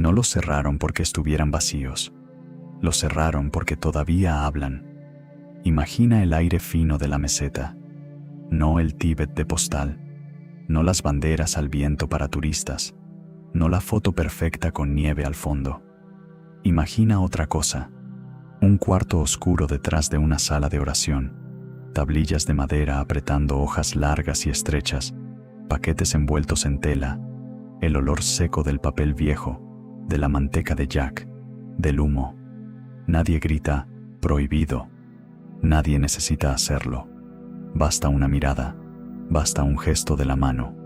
No los cerraron porque estuvieran vacíos. Los cerraron porque todavía hablan. Imagina el aire fino de la meseta. No el Tíbet de postal. No las banderas al viento para turistas. No la foto perfecta con nieve al fondo. Imagina otra cosa. Un cuarto oscuro detrás de una sala de oración. Tablillas de madera apretando hojas largas y estrechas. Paquetes envueltos en tela. El olor seco del papel viejo, de la manteca de Jack, del humo. Nadie grita, prohibido. Nadie necesita hacerlo. Basta una mirada, basta un gesto de la mano.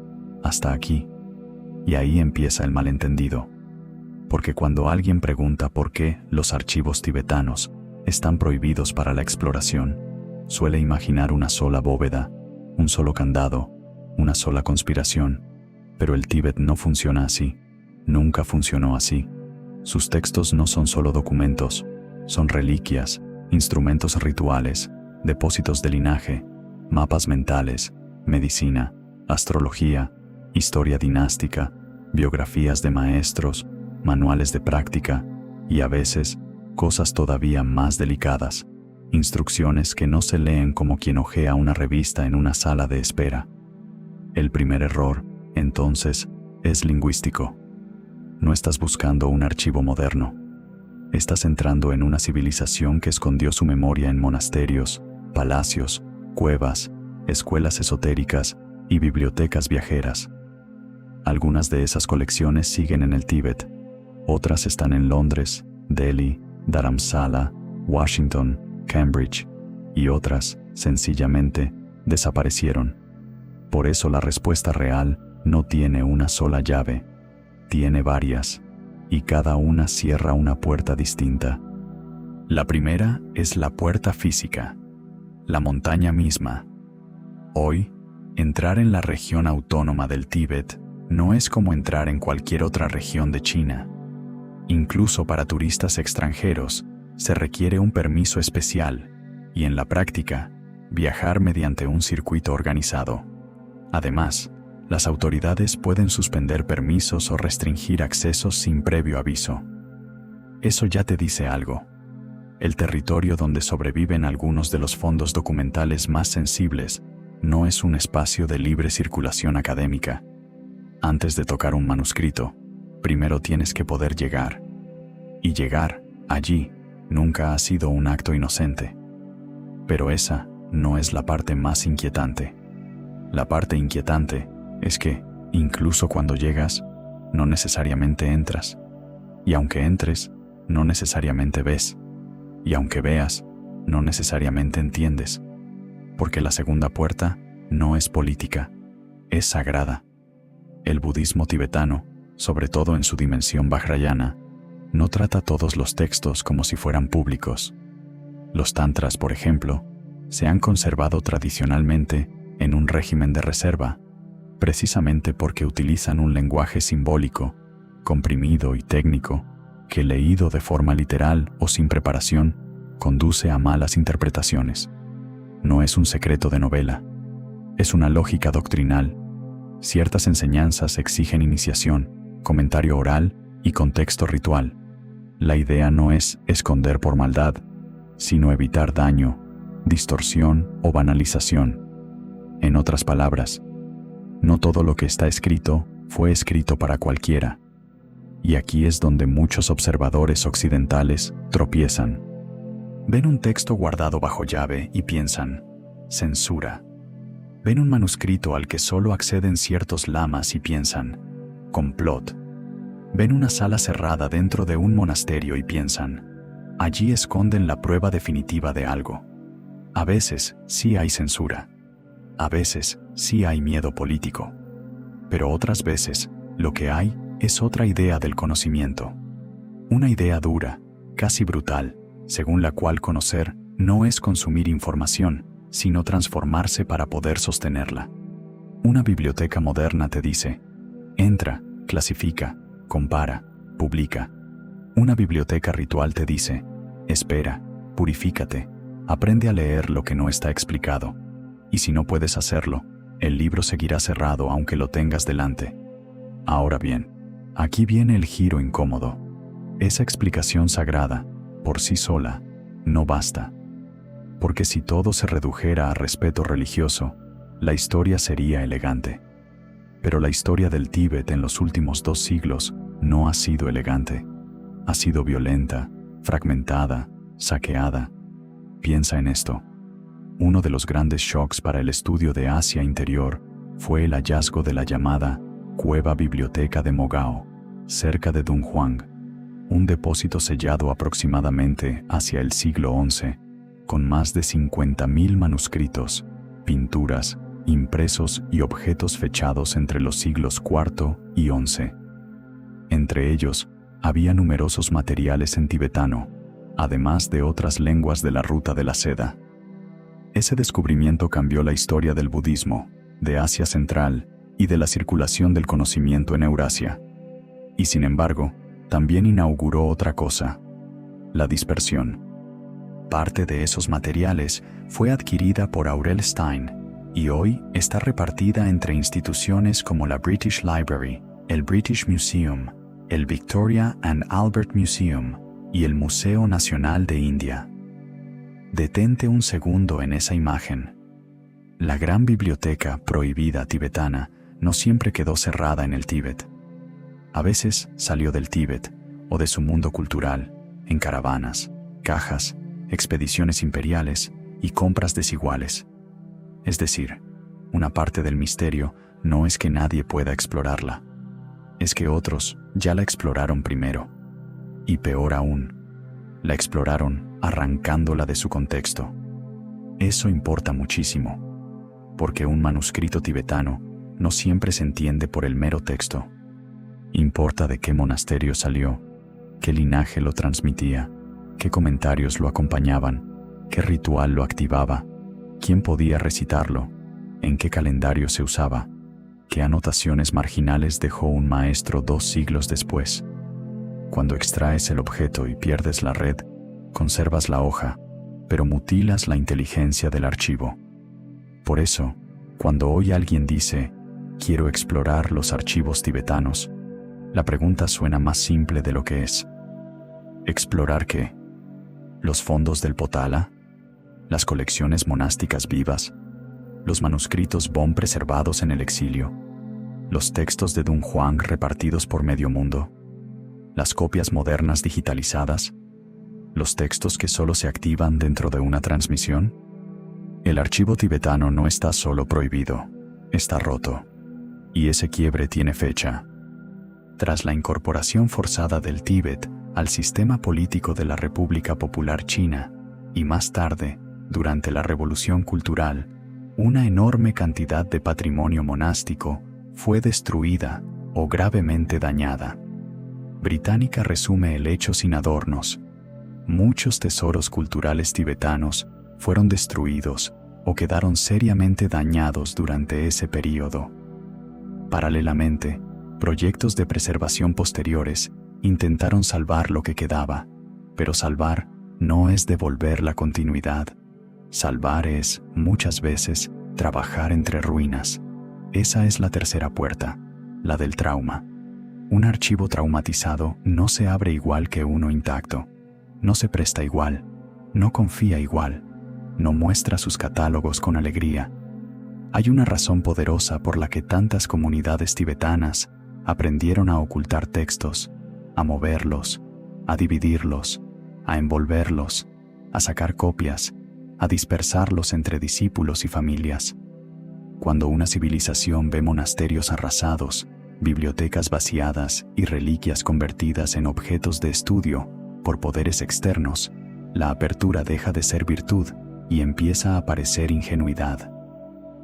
Hasta aquí. Y ahí empieza el malentendido. Porque cuando alguien pregunta por qué los archivos tibetanos están prohibidos para la exploración, suele imaginar una sola bóveda, un solo candado, una sola conspiración. Pero el Tíbet no funciona así. Nunca funcionó así. Sus textos no son solo documentos, son reliquias, instrumentos rituales, depósitos de linaje, mapas mentales, medicina, astrología, historia dinástica, biografías de maestros, manuales de práctica y a veces cosas todavía más delicadas, instrucciones que no se leen como quien hojea una revista en una sala de espera. El primer error, entonces, es lingüístico. No estás buscando un archivo moderno. Estás entrando en una civilización que escondió su memoria en monasterios, palacios, cuevas, escuelas esotéricas y bibliotecas viajeras. Algunas de esas colecciones siguen en el Tíbet, otras están en Londres, Delhi, Dharamsala, Washington, Cambridge, y otras, sencillamente, desaparecieron. Por eso la respuesta real no tiene una sola llave, tiene varias, y cada una cierra una puerta distinta. La primera es la puerta física, la montaña misma. Hoy, entrar en la región autónoma del Tíbet no es como entrar en cualquier otra región de China. Incluso para turistas extranjeros, se requiere un permiso especial y en la práctica, viajar mediante un circuito organizado. Además, las autoridades pueden suspender permisos o restringir accesos sin previo aviso. Eso ya te dice algo. El territorio donde sobreviven algunos de los fondos documentales más sensibles no es un espacio de libre circulación académica. Antes de tocar un manuscrito, primero tienes que poder llegar. Y llegar, allí, nunca ha sido un acto inocente. Pero esa no es la parte más inquietante. La parte inquietante es que, incluso cuando llegas, no necesariamente entras. Y aunque entres, no necesariamente ves. Y aunque veas, no necesariamente entiendes. Porque la segunda puerta no es política, es sagrada. El budismo tibetano, sobre todo en su dimensión vajrayana, no trata todos los textos como si fueran públicos. Los tantras, por ejemplo, se han conservado tradicionalmente en un régimen de reserva, precisamente porque utilizan un lenguaje simbólico, comprimido y técnico, que leído de forma literal o sin preparación, conduce a malas interpretaciones. No es un secreto de novela, es una lógica doctrinal. Ciertas enseñanzas exigen iniciación, comentario oral y contexto ritual. La idea no es esconder por maldad, sino evitar daño, distorsión o banalización. En otras palabras, no todo lo que está escrito fue escrito para cualquiera. Y aquí es donde muchos observadores occidentales tropiezan. Ven un texto guardado bajo llave y piensan, censura. Ven un manuscrito al que solo acceden ciertos lamas y piensan, complot. Ven una sala cerrada dentro de un monasterio y piensan, allí esconden la prueba definitiva de algo. A veces sí hay censura. A veces sí hay miedo político. Pero otras veces, lo que hay es otra idea del conocimiento. Una idea dura, casi brutal, según la cual conocer no es consumir información, sino transformarse para poder sostenerla. Una biblioteca moderna te dice, entra, clasifica, compara, publica. Una biblioteca ritual te dice, espera, purifícate, aprende a leer lo que no está explicado. Y si no puedes hacerlo, el libro seguirá cerrado aunque lo tengas delante. Ahora bien, Aquí viene el giro incómodo. Esa explicación sagrada, por sí sola, no basta. Porque si todo se redujera a respeto religioso, la historia sería elegante. Pero la historia del Tíbet en los últimos 2 siglos no ha sido elegante. Ha sido violenta, fragmentada, saqueada. Piensa en esto. Uno de los grandes shocks para el estudio de Asia Interior fue el hallazgo de la llamada Cueva Biblioteca de Mogao, cerca de Dunhuang, un depósito sellado aproximadamente hacia el siglo XI, con más de 50.000 manuscritos, pinturas, impresos y objetos fechados entre los siglos IV y XI. Entre ellos, había numerosos materiales en tibetano, además de otras lenguas de la Ruta de la Seda. Ese descubrimiento cambió la historia del budismo, de Asia Central y de la circulación del conocimiento en Eurasia. Y sin embargo, también inauguró otra cosa: la dispersión. Parte de esos materiales fue adquirida por Aurel Stein y hoy está repartida entre instituciones como la British Library, el British Museum, el Victoria and Albert Museum y el Museo Nacional de India. Detente un segundo en esa imagen. La gran biblioteca prohibida tibetana no siempre quedó cerrada en el Tíbet. A veces salió del Tíbet o de su mundo cultural, en caravanas, cajas, expediciones imperiales y compras desiguales. Es decir, una parte del misterio no es que nadie pueda explorarla, es que otros ya la exploraron primero. Y peor aún, la exploraron arrancándola de su contexto. Eso importa muchísimo, porque un manuscrito tibetano no siempre se entiende por el mero texto. Importa de qué monasterio salió, qué linaje lo transmitía, qué comentarios lo acompañaban, qué ritual lo activaba, quién podía recitarlo, en qué calendario se usaba, qué anotaciones marginales dejó un maestro 2 siglos después. Cuando extraes el objeto y pierdes la red, conservas la hoja, pero mutilas la inteligencia del archivo. Por eso, cuando hoy alguien dice, quiero explorar los archivos tibetanos, la pregunta suena más simple de lo que es. ¿Explorar qué? ¿Los fondos del Potala? ¿Las colecciones monásticas vivas? ¿Los manuscritos Bon preservados en el exilio? ¿Los textos de Dunhuang repartidos por medio mundo? ¿Las copias modernas digitalizadas? ¿Los textos que solo se activan dentro de una transmisión? El archivo tibetano no está solo prohibido, está roto. Y ese quiebre tiene fecha. Tras la incorporación forzada del Tíbet al sistema político de la República Popular China, y más tarde, durante la Revolución Cultural, una enorme cantidad de patrimonio monástico fue destruida o gravemente dañada. Británica resume el hecho sin adornos. Muchos tesoros culturales tibetanos fueron destruidos o quedaron seriamente dañados durante ese período. Paralelamente, proyectos de preservación posteriores intentaron salvar lo que quedaba, pero salvar no es devolver la continuidad. Salvar es, muchas veces, trabajar entre ruinas. Esa es la tercera puerta, la del trauma. Un archivo traumatizado no se abre igual que uno intacto, no se presta igual, no confía igual, no muestra sus catálogos con alegría. Hay una razón poderosa por la que tantas comunidades tibetanas aprendieron a ocultar textos, a moverlos, a dividirlos, a envolverlos, a sacar copias, a dispersarlos entre discípulos y familias. Cuando una civilización ve monasterios arrasados, bibliotecas vaciadas y reliquias convertidas en objetos de estudio por poderes externos, la apertura deja de ser virtud y empieza a parecer ingenuidad.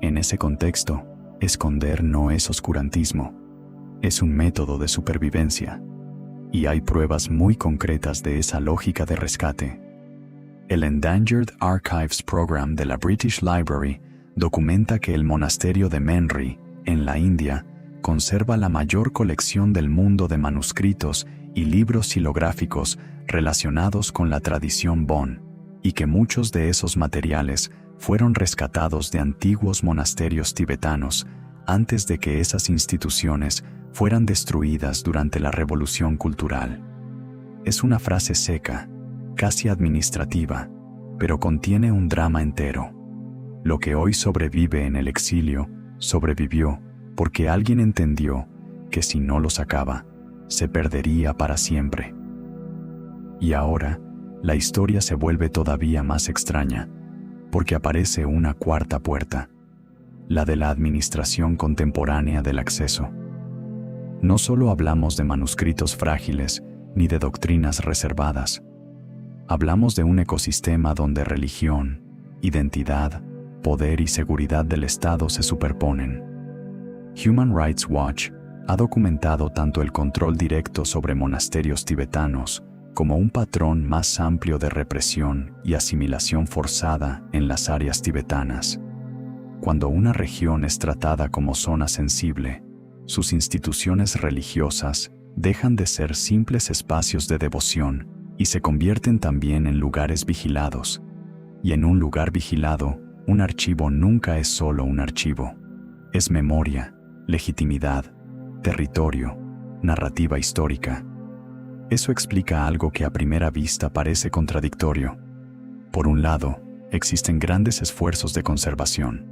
En ese contexto, esconder no es oscurantismo, es un método de supervivencia. Y hay pruebas muy concretas de esa lógica de rescate. El Endangered Archives Program de la British Library documenta que el monasterio de Menri, en la India, conserva la mayor colección del mundo de manuscritos y libros xilográficos relacionados con la tradición Bon, y que muchos de esos materiales fueron rescatados de antiguos monasterios tibetanos antes de que esas instituciones fueran destruidas durante la Revolución Cultural. Es una frase seca, casi administrativa, pero contiene un drama entero. Lo que hoy sobrevive en el exilio, sobrevivió porque alguien entendió que si no lo sacaba, se perdería para siempre. Y ahora, la historia se vuelve todavía más extraña, porque aparece una cuarta puerta, la de la administración contemporánea del acceso. No solo hablamos de manuscritos frágiles ni de doctrinas reservadas. Hablamos de un ecosistema donde religión, identidad, poder y seguridad del Estado se superponen. Human Rights Watch ha documentado tanto el control directo sobre monasterios tibetanos como un patrón más amplio de represión y asimilación forzada en las áreas tibetanas. Cuando una región es tratada como zona sensible, sus instituciones religiosas dejan de ser simples espacios de devoción y se convierten también en lugares vigilados. Y en un lugar vigilado, un archivo nunca es solo un archivo. Es memoria, legitimidad, territorio, narrativa histórica. Eso explica algo que a primera vista parece contradictorio. Por un lado, existen grandes esfuerzos de conservación.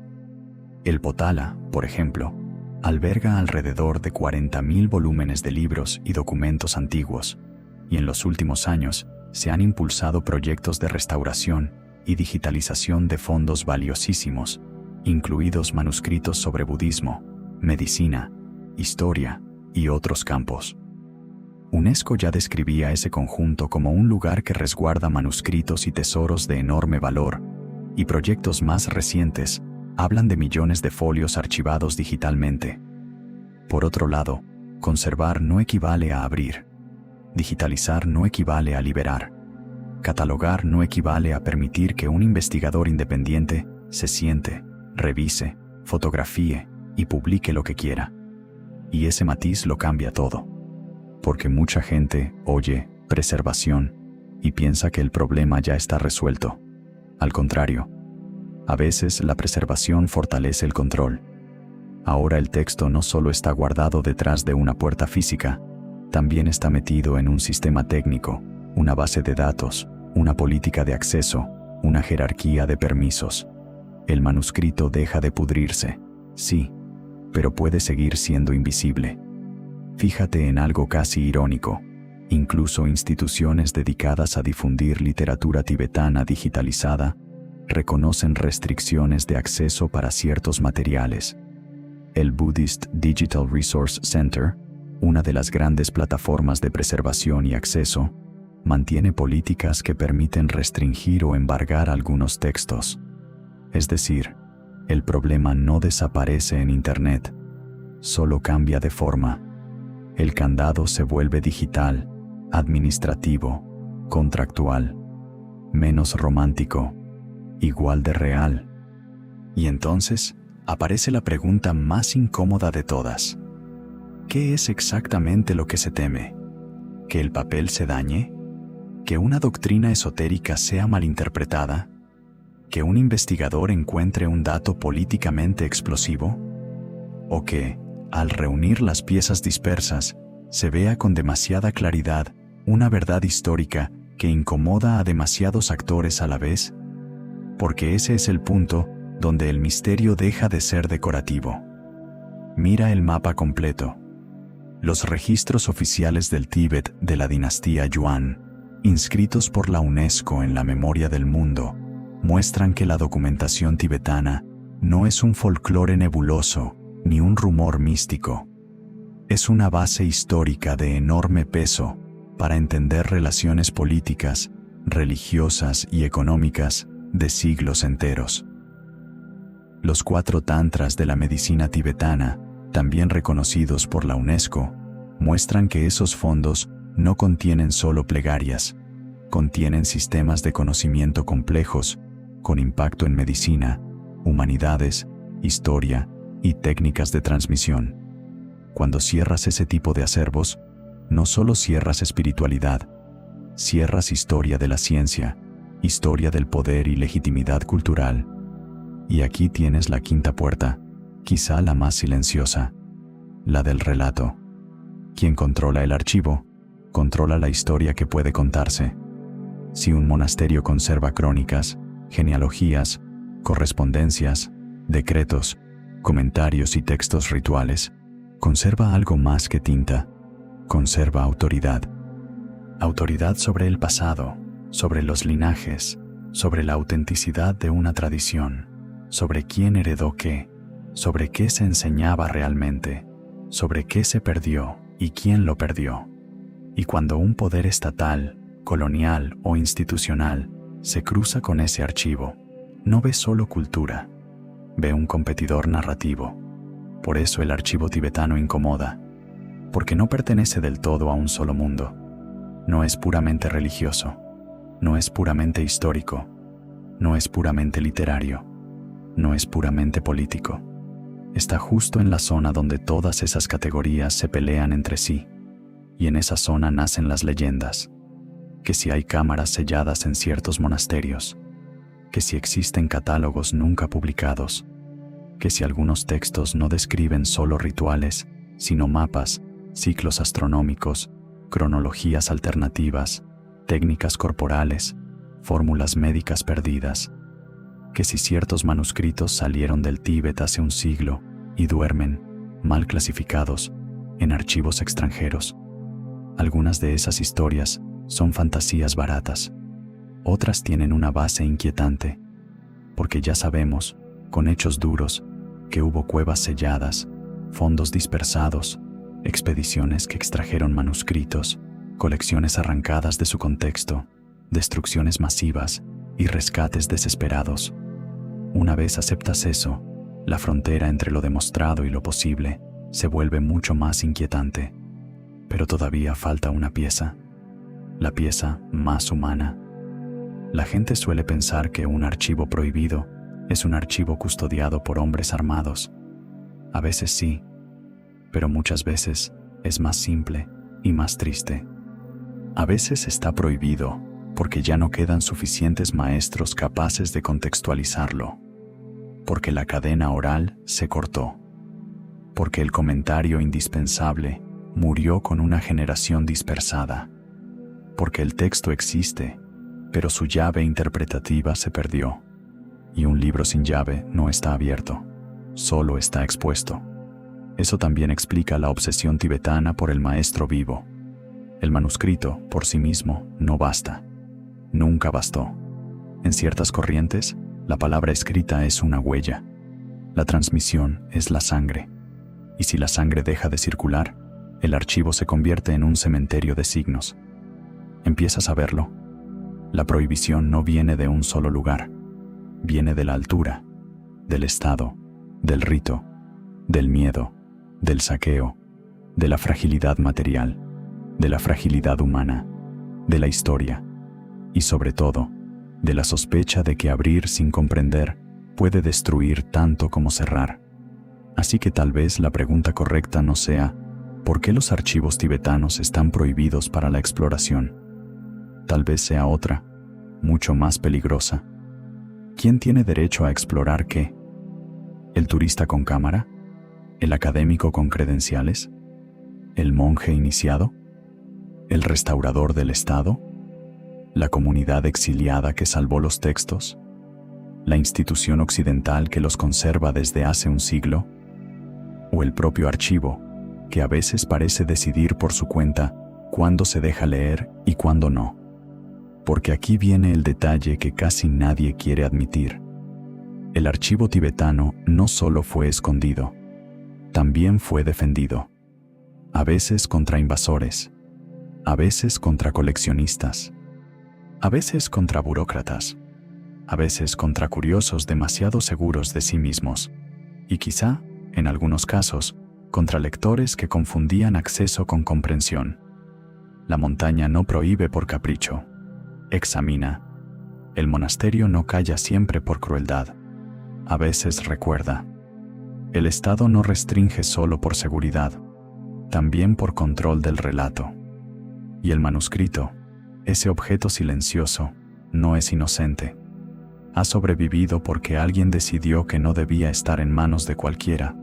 El Potala, por ejemplo, alberga alrededor de 40.000 volúmenes de libros y documentos antiguos, y en los últimos años se han impulsado proyectos de restauración y digitalización de fondos valiosísimos, incluidos manuscritos sobre budismo, medicina, historia y otros campos. UNESCO ya describía ese conjunto como un lugar que resguarda manuscritos y tesoros de enorme valor, y proyectos más recientes hablan de millones de folios archivados digitalmente. Por otro lado, conservar no equivale a abrir. Digitalizar no equivale a liberar. Catalogar no equivale a permitir que un investigador independiente se siente, revise, fotografíe y publique lo que quiera. Y ese matiz lo cambia todo. Porque mucha gente oye preservación y piensa que el problema ya está resuelto. Al contrario, a veces la preservación fortalece el control. Ahora el texto no solo está guardado detrás de una puerta física, también está metido en un sistema técnico, una base de datos, una política de acceso, una jerarquía de permisos. El manuscrito deja de pudrirse, sí, pero puede seguir siendo invisible. Fíjate en algo casi irónico. Incluso instituciones dedicadas a difundir literatura tibetana digitalizada reconocen restricciones de acceso para ciertos materiales. El Buddhist Digital Resource Center, una de las grandes plataformas de preservación y acceso, mantiene políticas que permiten restringir o embargar algunos textos. Es decir, el problema no desaparece en Internet, solo cambia de forma. El candado se vuelve digital, administrativo, contractual, menos romántico, igual de real. Y entonces aparece la pregunta más incómoda de todas. ¿Qué es exactamente lo que se teme? ¿Que el papel se dañe? ¿Que una doctrina esotérica sea malinterpretada? ¿Que un investigador encuentre un dato políticamente explosivo? ¿O que, al reunir las piezas dispersas, se vea con demasiada claridad una verdad histórica que incomoda a demasiados actores a la vez? Porque ese es el punto donde el misterio deja de ser decorativo. Mira el mapa completo. Los registros oficiales del Tíbet de la dinastía Yuan, inscritos por la UNESCO en la memoria del mundo, muestran que la documentación tibetana no es un folclore nebuloso ni un rumor místico. Es una base histórica de enorme peso para entender relaciones políticas, religiosas y económicas de siglos enteros. Los 4 tantras de la medicina tibetana, también reconocidos por la UNESCO, muestran que esos fondos no contienen solo plegarias, contienen sistemas de conocimiento complejos, con impacto en medicina, humanidades, historia y técnicas de transmisión. Cuando cierras ese tipo de acervos, no solo cierras espiritualidad, cierras historia de la ciencia, historia del poder y legitimidad cultural. Y aquí tienes la quinta puerta, quizá la más silenciosa, la del relato. Quien controla el archivo, controla la historia que puede contarse. Si un monasterio conserva crónicas, genealogías, correspondencias, decretos, comentarios y textos rituales, conserva algo más que tinta, conserva autoridad. Autoridad sobre el pasado, sobre los linajes, sobre la autenticidad de una tradición, sobre quién heredó qué, sobre qué se enseñaba realmente, sobre qué se perdió y quién lo perdió. Y cuando un poder estatal, colonial o institucional se cruza con ese archivo, no ve solo cultura, ve un competidor narrativo. Por eso el archivo tibetano incomoda, porque no pertenece del todo a un solo mundo. No es puramente religioso, no es puramente histórico, no es puramente literario, no es puramente político. Está justo en la zona donde todas esas categorías se pelean entre sí, y en esa zona nacen las leyendas, que si hay cámaras selladas en ciertos monasterios, que si existen catálogos nunca publicados, que si algunos textos no describen solo rituales, sino mapas, ciclos astronómicos, cronologías alternativas, técnicas corporales, fórmulas médicas perdidas, que si ciertos manuscritos salieron del Tíbet hace un siglo y duermen, mal clasificados, en archivos extranjeros. Algunas de esas historias son fantasías baratas, otras tienen una base inquietante, porque ya sabemos, con hechos duros, que hubo cuevas selladas, fondos dispersados, expediciones que extrajeron manuscritos, colecciones arrancadas de su contexto, destrucciones masivas y rescates desesperados. Una vez aceptas eso, la frontera entre lo demostrado y lo posible se vuelve mucho más inquietante. Pero todavía falta una pieza, la pieza más humana. La gente suele pensar que un archivo prohibido es un archivo custodiado por hombres armados. A veces sí, pero muchas veces es más simple y más triste. A veces está prohibido porque ya no quedan suficientes maestros capaces de contextualizarlo, porque la cadena oral se cortó, porque el comentario indispensable murió con una generación dispersada, porque el texto existe, pero su llave interpretativa se perdió, y un libro sin llave no está abierto, solo está expuesto. Eso también explica la obsesión tibetana por el maestro vivo. El manuscrito, por sí mismo, no basta. Nunca bastó. En ciertas corrientes, la palabra escrita es una huella. La transmisión es la sangre. Y si la sangre deja de circular, el archivo se convierte en un cementerio de signos. ¿Empiezas a verlo? La prohibición no viene de un solo lugar. Viene de la altura, del estado, del rito, del miedo, del saqueo, de la fragilidad material, de la fragilidad humana, de la historia y sobre todo, de la sospecha de que abrir sin comprender puede destruir tanto como cerrar. Así que tal vez la pregunta correcta no sea ¿por qué los archivos tibetanos están prohibidos para la exploración? Tal vez sea otra, mucho más peligrosa. ¿Quién tiene derecho a explorar qué? ¿El turista con cámara? ¿El académico con credenciales? ¿El monje iniciado? ¿El restaurador del Estado? ¿La comunidad exiliada que salvó los textos? ¿La institución occidental que los conserva desde hace un siglo? ¿O el propio archivo, que a veces parece decidir por su cuenta cuándo se deja leer y cuándo no? Porque aquí viene el detalle que casi nadie quiere admitir. El archivo tibetano no solo fue escondido, también fue defendido. A veces contra invasores, a veces contra coleccionistas, a veces contra burócratas, a veces contra curiosos demasiado seguros de sí mismos, y quizá, en algunos casos, contra lectores que confundían acceso con comprensión. La montaña no prohíbe por capricho, examina. El monasterio no calla siempre por crueldad, a veces recuerda. El Estado no restringe solo por seguridad, también por control del relato. Y el manuscrito, ese objeto silencioso, no es inocente. Ha sobrevivido porque alguien decidió que no debía estar en manos de cualquiera.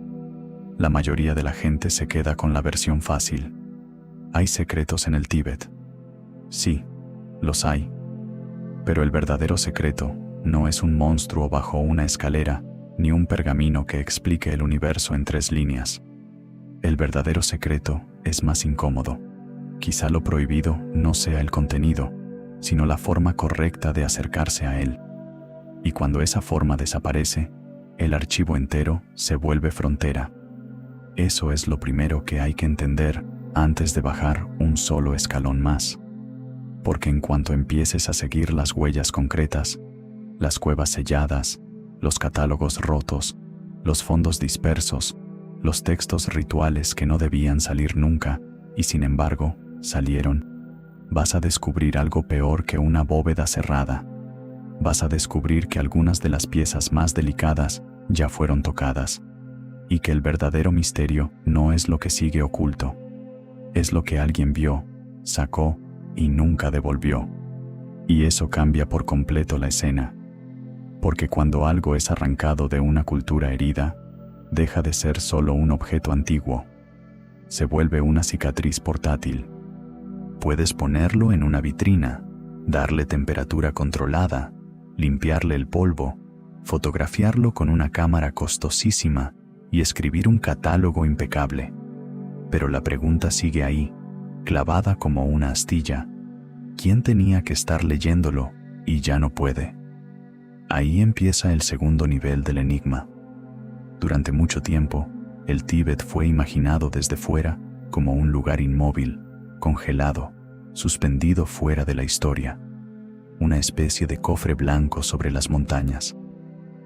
La mayoría de la gente se queda con la versión fácil. ¿Hay secretos en el Tíbet? Sí, los hay. Pero el verdadero secreto no es un monstruo bajo una escalera, ni un pergamino que explique el universo en 3 líneas. El verdadero secreto es más incómodo. Quizá lo prohibido no sea el contenido, sino la forma correcta de acercarse a él. Y cuando esa forma desaparece, el archivo entero se vuelve frontera. Eso es lo primero que hay que entender antes de bajar un solo escalón más. Porque en cuanto empieces a seguir las huellas concretas, las cuevas selladas, los catálogos rotos, los fondos dispersos, los textos rituales que no debían salir nunca y sin embargo salieron, vas a descubrir algo peor que una bóveda cerrada. Vas a descubrir que algunas de las piezas más delicadas ya fueron tocadas y que el verdadero misterio no es lo que sigue oculto. Es lo que alguien vio, sacó y nunca devolvió. Y eso cambia por completo la escena. Porque cuando algo es arrancado de una cultura herida, deja de ser solo un objeto antiguo. Se vuelve una cicatriz portátil. Puedes ponerlo en una vitrina, darle temperatura controlada, limpiarle el polvo, fotografiarlo con una cámara costosísima y escribir un catálogo impecable. Pero la pregunta sigue ahí, clavada como una astilla. ¿Quién tenía que estar leyéndolo y ya no puede? Ahí empieza el segundo nivel del enigma. Durante mucho tiempo, el Tíbet fue imaginado desde fuera como un lugar inmóvil, congelado, suspendido fuera de la historia. Una especie de cofre blanco sobre las montañas.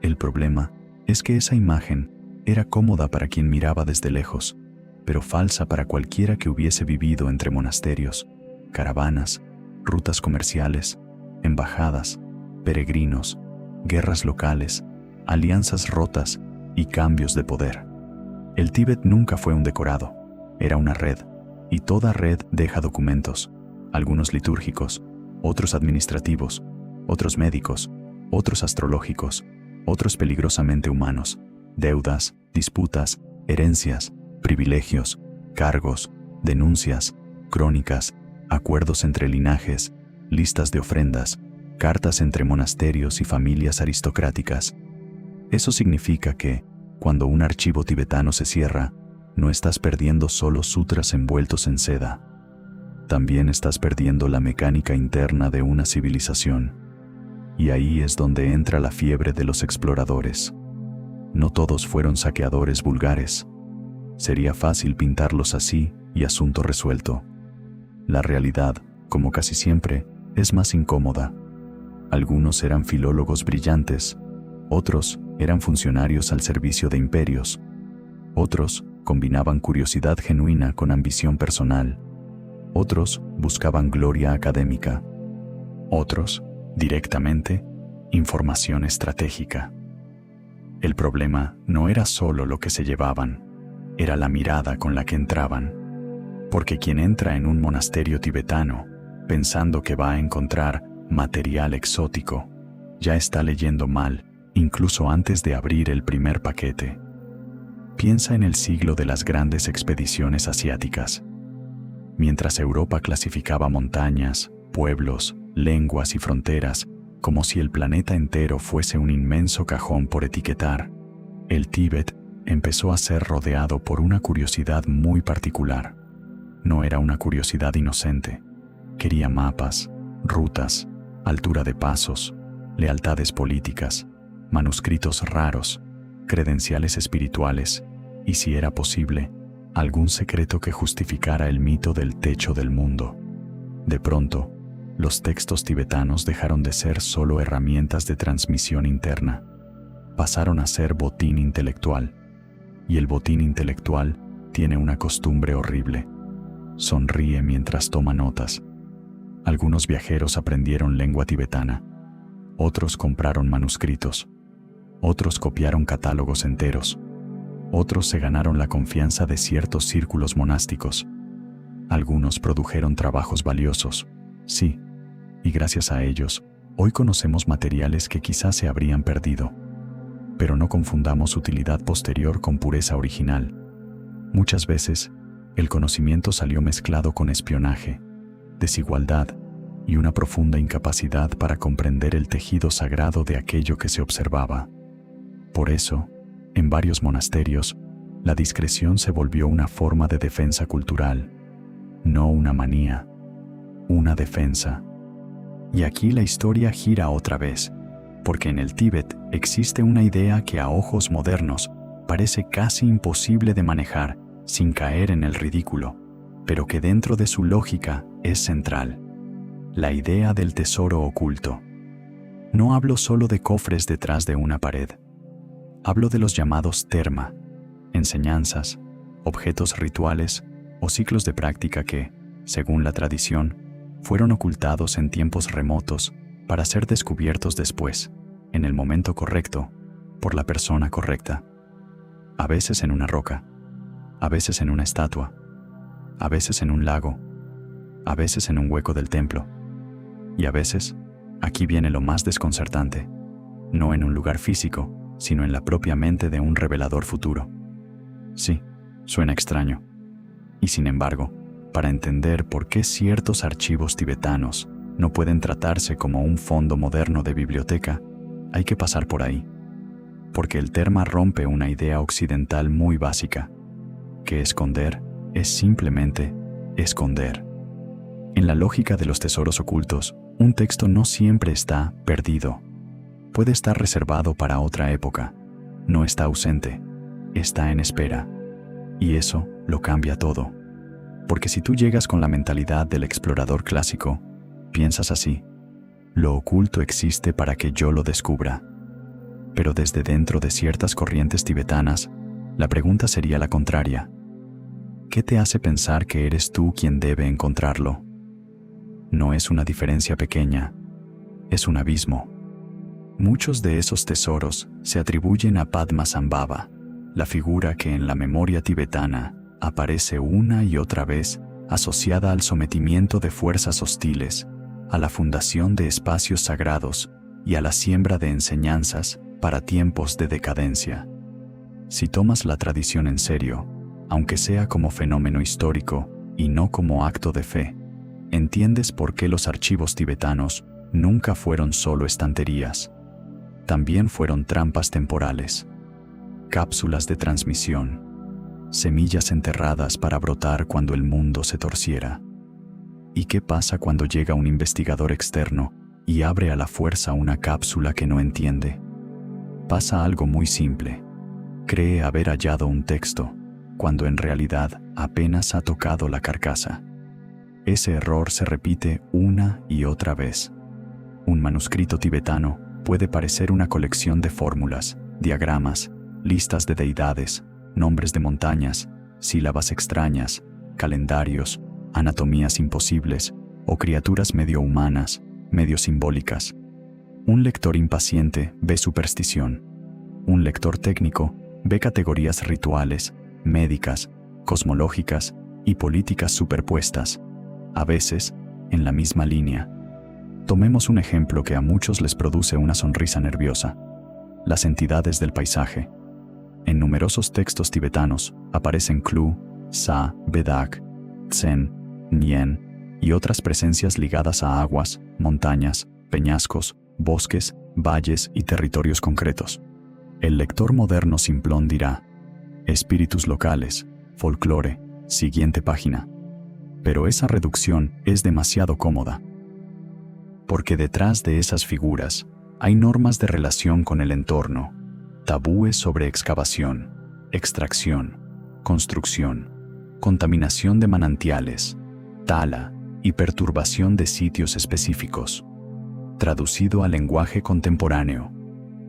El problema es que esa imagen era cómoda para quien miraba desde lejos, pero falsa para cualquiera que hubiese vivido entre monasterios, caravanas, rutas comerciales, embajadas, peregrinos, guerras locales, alianzas rotas y cambios de poder. El Tíbet nunca fue un decorado, era una red, y toda red deja documentos, algunos litúrgicos, otros administrativos, otros médicos, otros astrológicos, otros peligrosamente humanos, deudas, disputas, herencias, privilegios, cargos, denuncias, crónicas, acuerdos entre linajes, listas de ofrendas, cartas entre monasterios y familias aristocráticas. Eso significa que, cuando un archivo tibetano se cierra, no estás perdiendo solo sutras envueltos en seda. También estás perdiendo la mecánica interna de una civilización. Y ahí es donde entra la fiebre de los exploradores. No todos fueron saqueadores vulgares. Sería fácil pintarlos así y asunto resuelto. La realidad, como casi siempre, es más incómoda. Algunos eran filólogos brillantes, otros eran funcionarios al servicio de imperios, otros combinaban curiosidad genuina con ambición personal, otros buscaban gloria académica, otros, directamente, información estratégica. El problema no era solo lo que se llevaban, era la mirada con la que entraban. Porque quien entra en un monasterio tibetano, pensando que va a encontrar material exótico, ya está leyendo mal, incluso antes de abrir el primer paquete. Piensa en el siglo de las grandes expediciones asiáticas. Mientras Europa clasificaba montañas, pueblos, lenguas y fronteras, como si el planeta entero fuese un inmenso cajón por etiquetar, el Tíbet empezó a ser rodeado por una curiosidad muy particular. No era una curiosidad inocente. Quería mapas, rutas, altura de pasos, lealtades políticas, manuscritos raros, credenciales espirituales y, si era posible, algún secreto que justificara el mito del techo del mundo. De pronto, los textos tibetanos dejaron de ser solo herramientas de transmisión interna. Pasaron a ser botín intelectual. Y el botín intelectual tiene una costumbre horrible. Sonríe mientras toma notas. Algunos viajeros aprendieron lengua tibetana. Otros compraron manuscritos. Otros copiaron catálogos enteros. Otros se ganaron la confianza de ciertos círculos monásticos. Algunos produjeron trabajos valiosos, sí, y gracias a ellos, Hoy conocemos materiales que quizás se habrían perdido, pero no confundamos utilidad posterior con pureza original. Muchas veces, el conocimiento salió mezclado con espionaje, desigualdad y una profunda incapacidad para comprender el tejido sagrado de aquello que se observaba. Por eso, en varios monasterios, la discreción se volvió una forma de defensa cultural, no una manía, una defensa. Y aquí la historia gira otra vez, porque en el Tíbet existe una idea que a ojos modernos parece casi imposible de manejar sin caer en el ridículo, pero que dentro de su lógica es central: la idea del tesoro oculto. No hablo solo de cofres detrás de una pared. Hablo de los llamados terma, enseñanzas, objetos rituales o ciclos de práctica que, según la tradición, fueron ocultados en tiempos remotos para ser descubiertos después, en el momento correcto, por la persona correcta. A veces en una roca, a veces en una estatua, a veces en un lago, a veces en un hueco del templo, y a veces, aquí viene lo más desconcertante, no en un lugar físico, sino en la propia mente de un revelador futuro. Sí, suena extraño. Y sin embargo, para entender por qué ciertos archivos tibetanos no pueden tratarse como un fondo moderno de biblioteca, hay que pasar por ahí. Porque el terma rompe una idea occidental muy básica, que esconder es simplemente esconder. En la lógica de los tesoros ocultos, un texto no siempre está perdido. Puede estar reservado para otra época. No está ausente, está en espera. Y eso lo cambia todo. Porque si tú llegas con la mentalidad del explorador clásico, piensas así: lo oculto existe para que yo lo descubra. Pero desde dentro de ciertas corrientes tibetanas, la pregunta sería la contraria. ¿Qué te hace pensar que eres tú quien debe encontrarlo? No es una diferencia pequeña, es un abismo. Muchos de esos tesoros se atribuyen a Padmasambhava, la figura que en la memoria tibetana aparece una y otra vez asociada al sometimiento de fuerzas hostiles, a la fundación de espacios sagrados y a la siembra de enseñanzas para tiempos de decadencia. Si tomas la tradición en serio, aunque sea como fenómeno histórico y no como acto de fe, entiendes por qué los archivos tibetanos nunca fueron solo estanterías. También fueron trampas temporales, cápsulas de transmisión, semillas enterradas para brotar cuando el mundo se torciera. ¿Y qué pasa cuando llega un investigador externo y abre a la fuerza una cápsula que no entiende? Pasa algo muy simple. Cree haber hallado un texto, cuando en realidad apenas ha tocado la carcasa. Ese error se repite una y otra vez. Un manuscrito tibetano puede parecer una colección de fórmulas, diagramas, listas de deidades, nombres de montañas, sílabas extrañas, calendarios, anatomías imposibles o criaturas medio humanas, medio simbólicas. Un lector impaciente ve superstición. Un lector técnico ve categorías rituales, médicas, cosmológicas y políticas superpuestas, a veces en la misma línea. Tomemos un ejemplo que a muchos les produce una sonrisa nerviosa: las entidades del paisaje. En numerosos textos tibetanos aparecen Klu, Sa, Bedak, Tsen, Nyen y otras presencias ligadas a aguas, montañas, peñascos, bosques, valles y territorios concretos. El lector moderno simplón dirá: espíritus locales, folclore, siguiente página. Pero esa reducción es demasiado cómoda. Porque detrás de esas figuras hay normas de relación con el entorno, tabúes sobre excavación, extracción, construcción, contaminación de manantiales, tala y perturbación de sitios específicos. Traducido al lenguaje contemporáneo,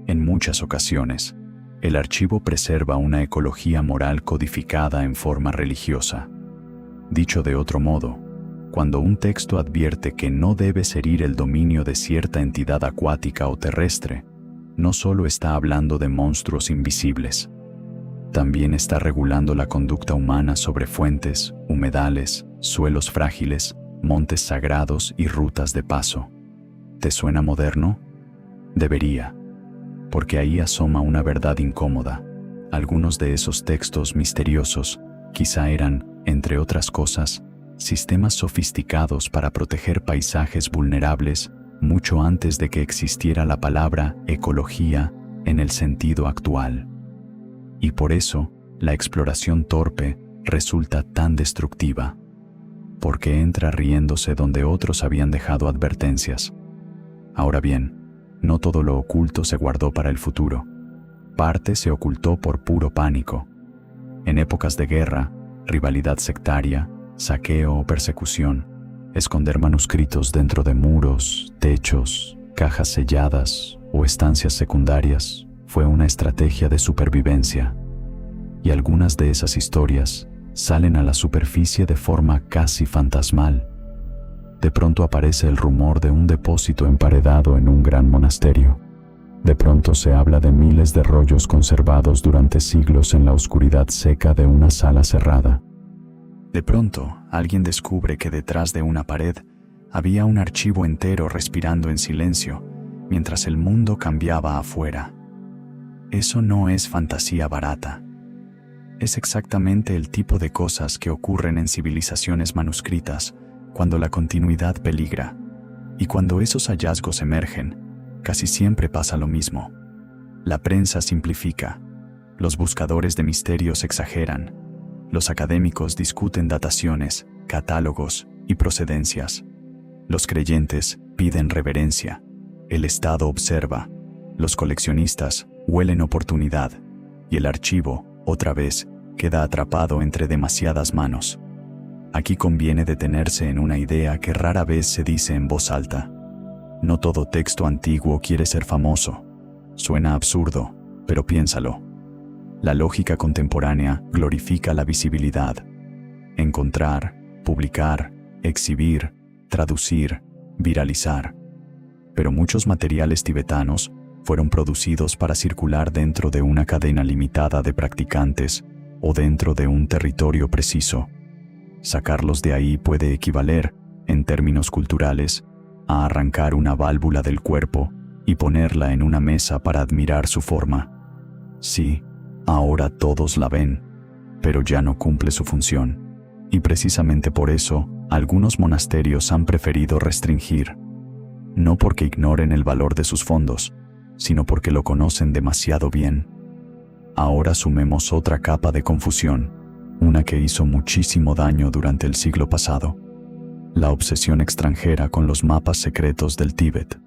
en muchas ocasiones, el archivo preserva una ecología moral codificada en forma religiosa. Dicho de otro modo, cuando un texto advierte que no debes herir el dominio de cierta entidad acuática o terrestre, no solo está hablando de monstruos invisibles, también está regulando la conducta humana sobre fuentes, humedales, suelos frágiles, montes sagrados y rutas de paso. ¿Te suena moderno? Debería, porque ahí asoma una verdad incómoda. Algunos de esos textos misteriosos quizá eran, entre otras cosas, sistemas sofisticados para proteger paisajes vulnerables mucho antes de que existiera la palabra ecología en el sentido actual. Y por eso, la exploración torpe resulta tan destructiva, porque entra riéndose donde otros habían dejado advertencias. Ahora bien, no todo lo oculto se guardó para el futuro. Parte se ocultó por puro pánico. En épocas de guerra, rivalidad sectaria, saqueo o persecución, esconder manuscritos dentro de muros, techos, cajas selladas o estancias secundarias fue una estrategia de supervivencia. Y algunas de esas historias salen a la superficie de forma casi fantasmal. De pronto aparece el rumor de un depósito emparedado en un gran monasterio. De pronto se habla de miles de rollos conservados durante siglos en la oscuridad seca de una sala cerrada. De pronto, alguien descubre que detrás de una pared había un archivo entero respirando en silencio, mientras el mundo cambiaba afuera. Eso no es fantasía barata. Es exactamente el tipo de cosas que ocurren en civilizaciones manuscritas cuando la continuidad peligra. Y cuando esos hallazgos emergen, casi siempre pasa lo mismo. La prensa simplifica, los buscadores de misterios exageran, los académicos discuten dataciones, catálogos y procedencias. Los creyentes piden reverencia, el Estado observa, los coleccionistas huelen oportunidad, y el archivo, otra vez, queda atrapado entre demasiadas manos. Aquí conviene detenerse en una idea que rara vez se dice en voz alta. No todo texto antiguo quiere ser famoso. Suena absurdo, pero piénsalo. La lógica contemporánea glorifica la visibilidad. Encontrar, publicar, exhibir, traducir, viralizar. Pero muchos materiales tibetanos fueron producidos para circular dentro de una cadena limitada de practicantes o dentro de un territorio preciso. Sacarlos de ahí puede equivaler, en términos culturales, a arrancar una válvula del cuerpo y ponerla en una mesa para admirar su forma. Sí, ahora todos la ven, pero ya no cumple su función. Y precisamente por eso, algunos monasterios han preferido restringir. No porque ignoren el valor de sus fondos, sino porque lo conocen demasiado bien. Ahora sumemos otra capa de confusión, una que hizo muchísimo daño durante el siglo pasado: la obsesión extranjera con los mapas secretos del Tíbet.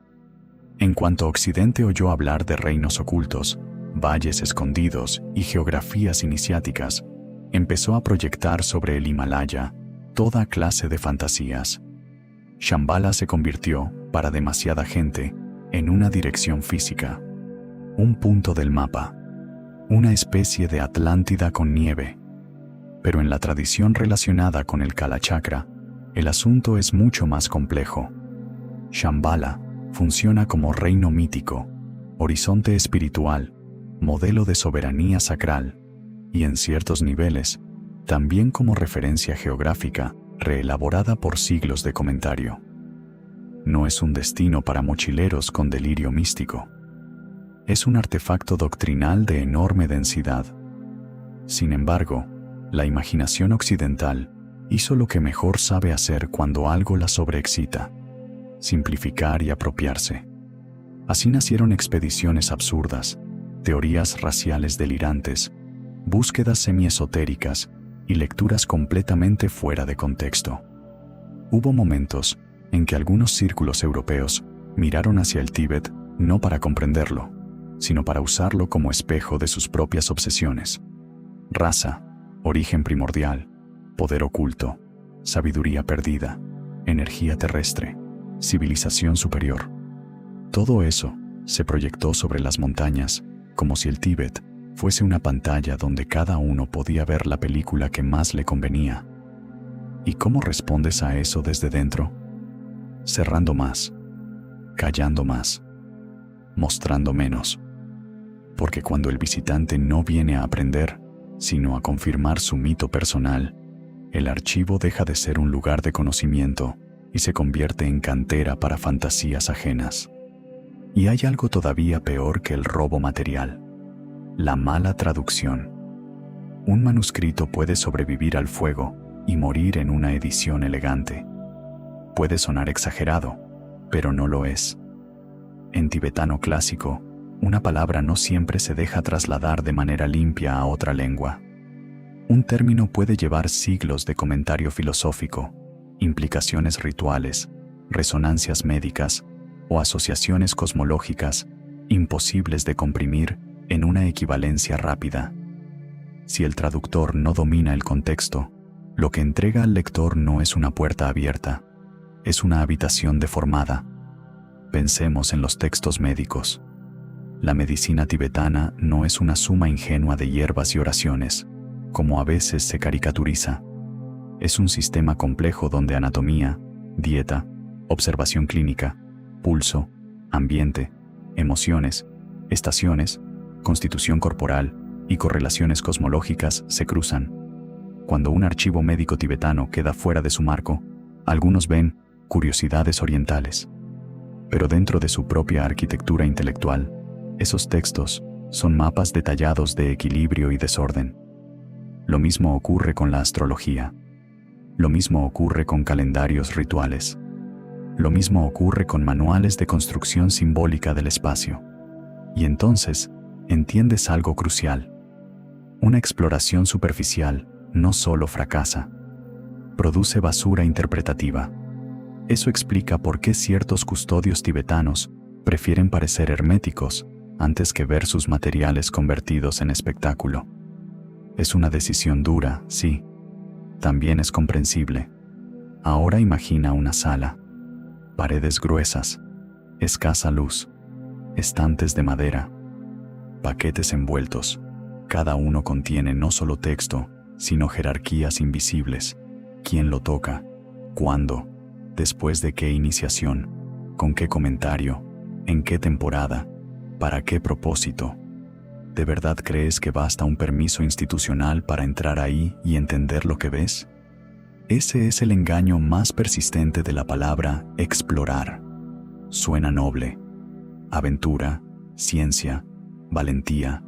En cuanto Occidente oyó hablar de reinos ocultos, valles escondidos y geografías iniciáticas, empezó a proyectar sobre el Himalaya toda clase de fantasías. Shambhala se convirtió, para demasiada gente, en una dirección física, un punto del mapa, una especie de Atlántida con nieve. Pero en la tradición relacionada con el Kalachakra, el asunto es mucho más complejo. Shambhala funciona como reino mítico, horizonte espiritual, modelo de soberanía sacral, y en ciertos niveles, también como referencia geográfica, reelaborada por siglos de comentario. No es un destino para mochileros con delirio místico. Es un artefacto doctrinal de enorme densidad. Sin embargo, la imaginación occidental hizo lo que mejor sabe hacer cuando algo la sobreexcita: simplificar y apropiarse. Así nacieron expediciones absurdas, teorías raciales delirantes, búsquedas semiesotéricas y lecturas completamente fuera de contexto. Hubo momentos en que algunos círculos europeos miraron hacia el Tíbet no para comprenderlo, sino para usarlo como espejo de sus propias obsesiones. Raza, origen primordial, poder oculto, sabiduría perdida, energía terrestre, civilización superior. Todo eso se proyectó sobre las montañas, como si el Tíbet fuese una pantalla donde cada uno podía ver la película que más le convenía. ¿Y cómo respondes a eso desde dentro? Cerrando más, callando más, mostrando menos. Porque cuando el visitante no viene a aprender, sino a confirmar su mito personal, el archivo deja de ser un lugar de conocimiento y se convierte en cantera para fantasías ajenas. Y hay algo todavía peor que el robo material: la mala traducción. Un manuscrito puede sobrevivir al fuego y morir en una edición elegante. Puede sonar exagerado, pero no lo es. En tibetano clásico, una palabra no siempre se deja trasladar de manera limpia a otra lengua. Un término puede llevar siglos de comentario filosófico, implicaciones rituales, resonancias médicas o asociaciones cosmológicas imposibles de comprimir en una equivalencia rápida. Si el traductor no domina el contexto, lo que entrega al lector no es una puerta abierta, es una habitación deformada. Pensemos en los textos médicos. La medicina tibetana no es una suma ingenua de hierbas y oraciones, como a veces se caricaturiza. Es un sistema complejo donde anatomía, dieta, observación clínica, pulso, ambiente, emociones, estaciones, constitución corporal y correlaciones cosmológicas se cruzan. Cuando un archivo médico tibetano queda fuera de su marco, algunos ven curiosidades orientales. Pero dentro de su propia arquitectura intelectual, esos textos son mapas detallados de equilibrio y desorden. Lo mismo ocurre con la astrología. Lo mismo ocurre con calendarios rituales. Lo mismo ocurre con manuales de construcción simbólica del espacio. Y entonces, entiendes algo crucial. Una exploración superficial no solo fracasa, produce basura interpretativa. Eso explica por qué ciertos custodios tibetanos prefieren parecer herméticos antes que ver sus materiales convertidos en espectáculo. Es una decisión dura, sí. También es comprensible. Ahora imagina una sala. Paredes gruesas, escasa luz, estantes de madera, paquetes envueltos. Cada uno contiene no solo texto, sino jerarquías invisibles. ¿Quién lo toca? ¿Cuándo? ¿Después de qué iniciación? ¿Con qué comentario? ¿En qué temporada? ¿Para qué propósito? ¿De verdad crees que basta un permiso institucional para entrar ahí y entender lo que ves? Ese es el engaño más persistente de la palabra explorar. Suena noble. Aventura, ciencia, valentía.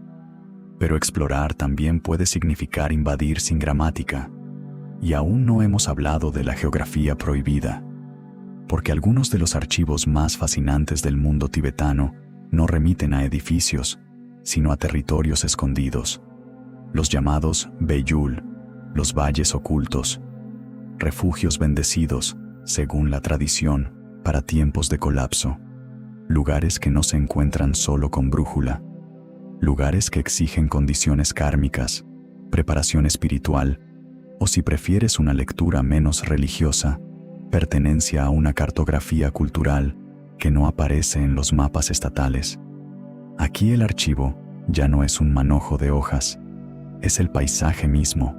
Pero explorar también puede significar invadir sin gramática. Y aún no hemos hablado de la geografía prohibida. Porque algunos de los archivos más fascinantes del mundo tibetano no remiten a edificios, sino a territorios escondidos. Los llamados Beyul, los valles ocultos. Refugios bendecidos, según la tradición, para tiempos de colapso. Lugares que no se encuentran solo con brújula. Lugares que exigen condiciones kármicas, preparación espiritual, o si prefieres una lectura menos religiosa, pertenencia a una cartografía cultural que no aparece en los mapas estatales. Aquí el archivo ya no es un manojo de hojas, es el paisaje mismo.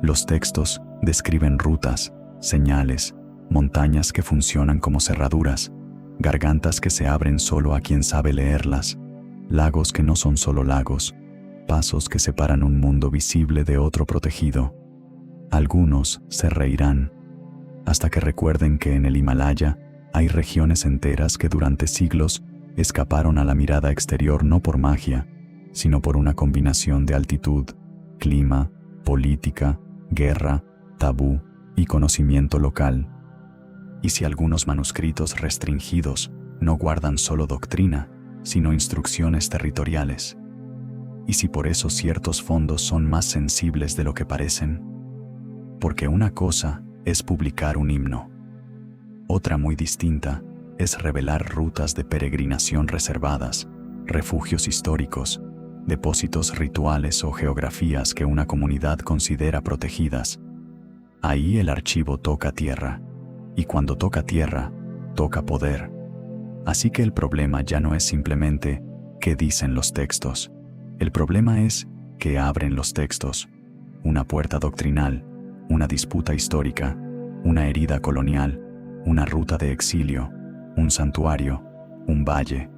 Los textos describen rutas, señales, montañas que funcionan como cerraduras, gargantas que se abren solo a quien sabe leerlas, lagos que no son solo lagos, pasos que separan un mundo visible de otro protegido. Algunos se reirán, hasta que recuerden que en el Himalaya hay regiones enteras que durante siglos escaparon a la mirada exterior no por magia, sino por una combinación de altitud, clima, política, guerra, tabú y conocimiento local. Y si algunos manuscritos restringidos no guardan solo doctrina, sino instrucciones territoriales. Y si por eso ciertos fondos son más sensibles de lo que parecen. Porque una cosa es publicar un himno. Otra muy distinta es revelar rutas de peregrinación reservadas, refugios históricos, depósitos rituales o geografías que una comunidad considera protegidas. Ahí el archivo toca tierra, y cuando toca tierra, toca poder. Así que el problema ya no es simplemente qué dicen los textos. El problema es qué abren los textos. Una puerta doctrinal, una disputa histórica, una herida colonial, una ruta de exilio, un santuario, un valle,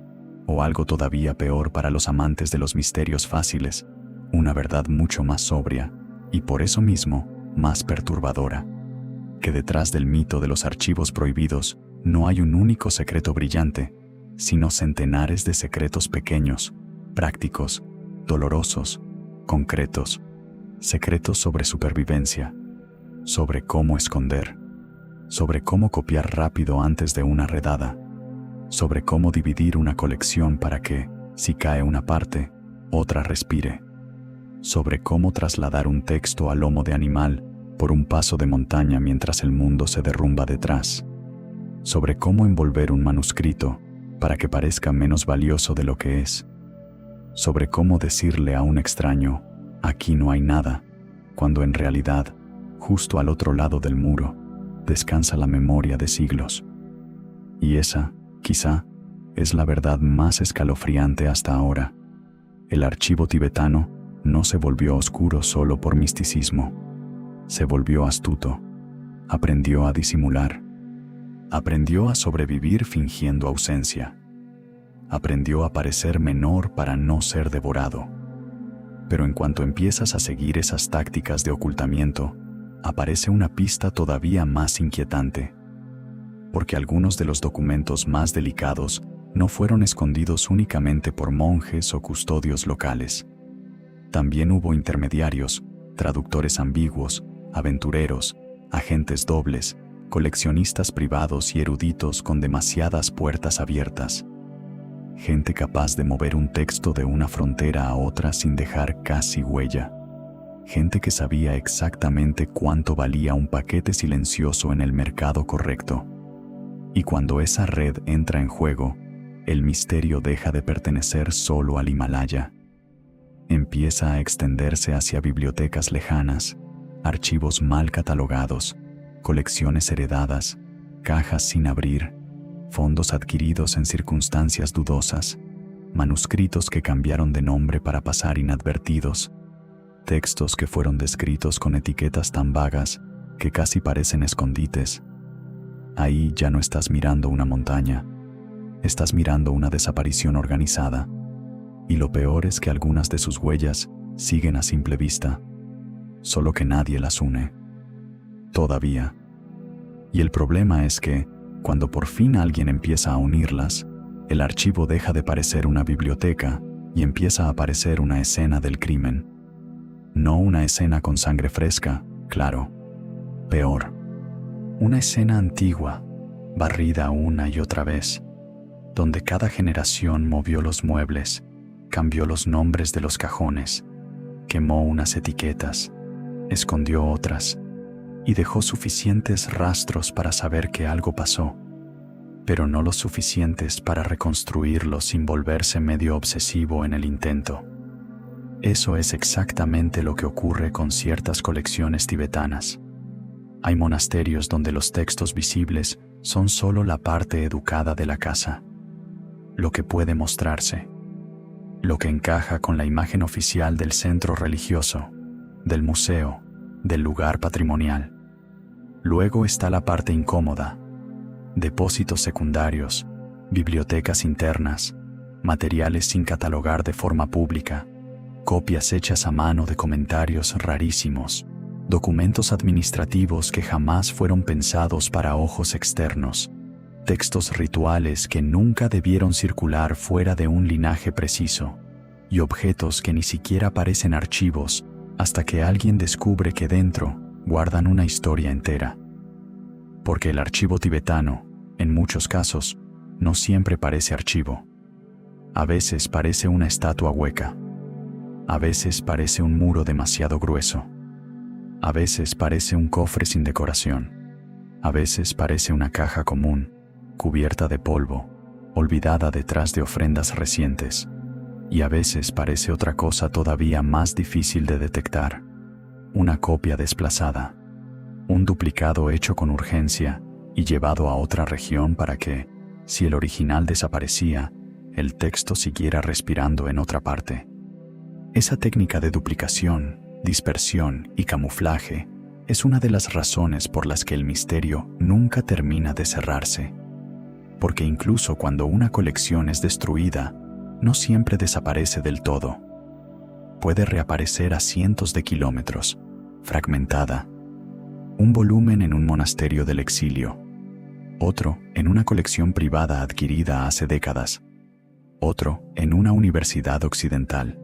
o algo todavía peor para los amantes de los misterios fáciles, una verdad mucho más sobria, y por eso mismo, más perturbadora. que detrás del mito de los archivos prohibidos no hay un único secreto brillante, sino centenares de secretos pequeños, prácticos, dolorosos, concretos, secretos sobre supervivencia, sobre cómo esconder, sobre cómo copiar rápido antes de una redada, sobre cómo dividir una colección para que, si cae una parte, otra respire, sobre cómo trasladar un texto a lomo de animal por un paso de montaña mientras el mundo se derrumba detrás, sobre cómo envolver un manuscrito para que parezca menos valioso de lo que es, sobre cómo decirle a un extraño, aquí no hay nada, cuando en realidad, justo al otro lado del muro, descansa la memoria de siglos. Y esa, quizá, es la verdad más escalofriante hasta ahora. El archivo tibetano no se volvió oscuro solo por misticismo. Se volvió astuto. Aprendió a disimular. Aprendió a sobrevivir fingiendo ausencia. Aprendió a parecer menor para no ser devorado. Pero en cuanto empiezas a seguir esas tácticas de ocultamiento, aparece una pista todavía más inquietante. Porque algunos de los documentos más delicados no fueron escondidos únicamente por monjes o custodios locales. También hubo intermediarios, traductores ambiguos, aventureros, agentes dobles, coleccionistas privados y eruditos con demasiadas puertas abiertas. Gente capaz de mover un texto de una frontera a otra sin dejar casi huella. Gente que sabía exactamente cuánto valía un paquete silencioso en el mercado correcto. Y cuando esa red entra en juego, el misterio deja de pertenecer solo al Himalaya. Empieza a extenderse hacia bibliotecas lejanas, archivos mal catalogados, colecciones heredadas, cajas sin abrir, fondos adquiridos en circunstancias dudosas, manuscritos que cambiaron de nombre para pasar inadvertidos, textos que fueron descritos con etiquetas tan vagas que casi parecen escondites. Ahí ya no estás mirando una montaña, estás mirando una desaparición organizada, y lo peor es que algunas de sus huellas siguen a simple vista, solo que nadie las une. Todavía. Y el problema es que, cuando por fin alguien empieza a unirlas, el archivo deja de parecer una biblioteca y empieza a parecer una escena del crimen. No una escena con sangre fresca, claro. Peor. Una escena antigua, barrida una y otra vez, donde cada generación movió los muebles, cambió los nombres de los cajones, quemó unas etiquetas, escondió otras, y dejó suficientes rastros para saber que algo pasó, pero no los suficientes para reconstruirlo sin volverse medio obsesivo en el intento. Eso es exactamente lo que ocurre con ciertas colecciones tibetanas. Hay monasterios donde los textos visibles son solo la parte educada de la casa, lo que puede mostrarse, lo que encaja con la imagen oficial del centro religioso, del museo, del lugar patrimonial. Luego está la parte incómoda, depósitos secundarios, bibliotecas internas, materiales sin catalogar de forma pública, copias hechas a mano de comentarios rarísimos, documentos administrativos que jamás fueron pensados para ojos externos, textos rituales que nunca debieron circular fuera de un linaje preciso, y objetos que ni siquiera parecen archivos hasta que alguien descubre que dentro guardan una historia entera. Porque el archivo tibetano, en muchos casos, no siempre parece archivo. A veces parece una estatua hueca. A veces parece un muro demasiado grueso. A veces parece un cofre sin decoración. A veces parece una caja común, cubierta de polvo, olvidada detrás de ofrendas recientes. Y a veces parece otra cosa todavía más difícil de detectar. Una copia desplazada. Un duplicado hecho con urgencia y llevado a otra región para que, si el original desaparecía, el texto siguiera respirando en otra parte. Esa técnica de duplicación, dispersión y camuflaje es una de las razones por las que el misterio nunca termina de cerrarse. Porque incluso cuando una colección es destruida, no siempre desaparece del todo. Puede reaparecer a cientos de kilómetros, fragmentada. Un volumen en un monasterio del exilio. Otro en una colección privada adquirida hace décadas. Otro en una universidad occidental.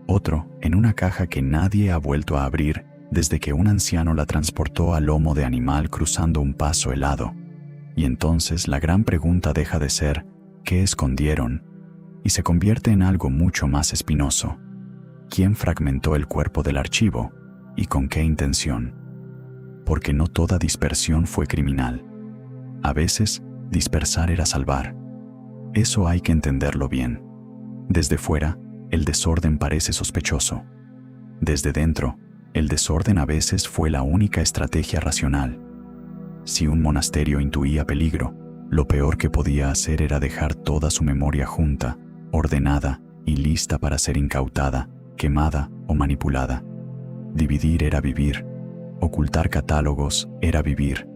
Otro en una caja que nadie ha vuelto a abrir desde que un anciano la transportó a lomo de animal cruzando un paso helado. Y entonces la gran pregunta deja de ser ¿qué escondieron? Y se convierte en algo mucho más espinoso. ¿Quién fragmentó el cuerpo del archivo? ¿Y con qué intención? Porque no toda dispersión fue criminal. A veces, dispersar era salvar. Eso hay que entenderlo bien. Desde fuera, el desorden parece sospechoso. Desde dentro, el desorden a veces fue la única estrategia racional. Si un monasterio intuía peligro, lo peor que podía hacer era dejar toda su memoria junta, ordenada y lista para ser incautada, quemada o manipulada. Dividir era vivir. Ocultar catálogos era vivir.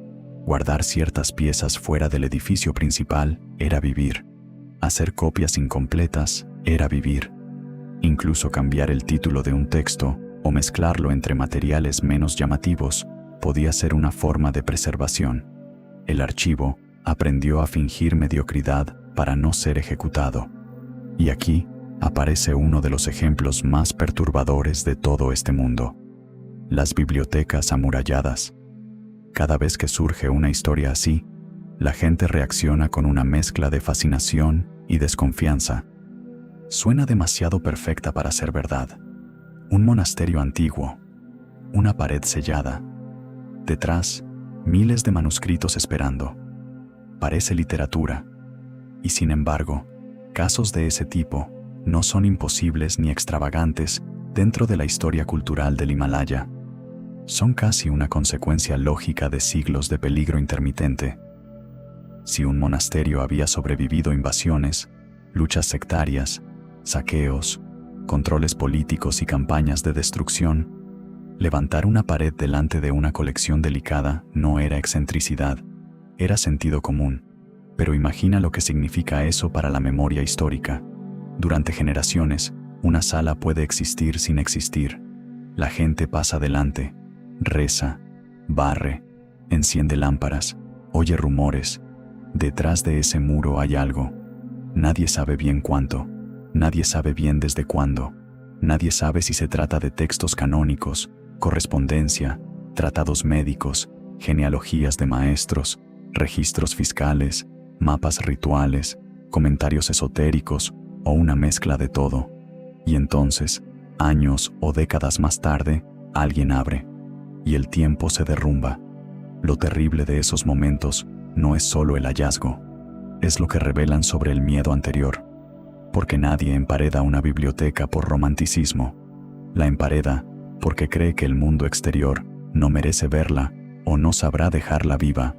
Guardar ciertas piezas fuera del edificio principal era vivir. Hacer copias incompletas era vivir. Incluso cambiar el título de un texto o mezclarlo entre materiales menos llamativos podía ser una forma de preservación. El archivo aprendió a fingir mediocridad para no ser ejecutado. Y aquí aparece uno de los ejemplos más perturbadores de todo este mundo. Las bibliotecas amuralladas. Cada vez que surge una historia así, la gente reacciona con una mezcla de fascinación y desconfianza. Suena demasiado perfecta para ser verdad. Un monasterio antiguo, una pared sellada. Detrás, miles de manuscritos esperando. Parece literatura. Y sin embargo, casos de ese tipo no son imposibles ni extravagantes dentro de la historia cultural del Himalaya. Son casi una consecuencia lógica de siglos de peligro intermitente. Si un monasterio había sobrevivido invasiones, luchas sectarias, saqueos, controles políticos y campañas de destrucción, levantar una pared delante de una colección delicada no era excentricidad, era sentido común. Pero imagina lo que significa eso para la memoria histórica. Durante generaciones, una sala puede existir sin existir. La gente pasa adelante, reza, barre, enciende lámparas, oye rumores. Detrás de ese muro hay algo. Nadie sabe bien cuánto. Nadie sabe bien desde cuándo. Nadie sabe si se trata de textos canónicos, correspondencia, tratados médicos, genealogías de maestros, registros fiscales, mapas rituales, comentarios esotéricos o una mezcla de todo. Y entonces, años o décadas más tarde, alguien abre y el tiempo se derrumba. Lo terrible de esos momentos no es solo el hallazgo, es lo que revelan sobre el miedo anterior. Porque nadie empareda una biblioteca por romanticismo. La empareda porque cree que el mundo exterior no merece verla o no sabrá dejarla viva.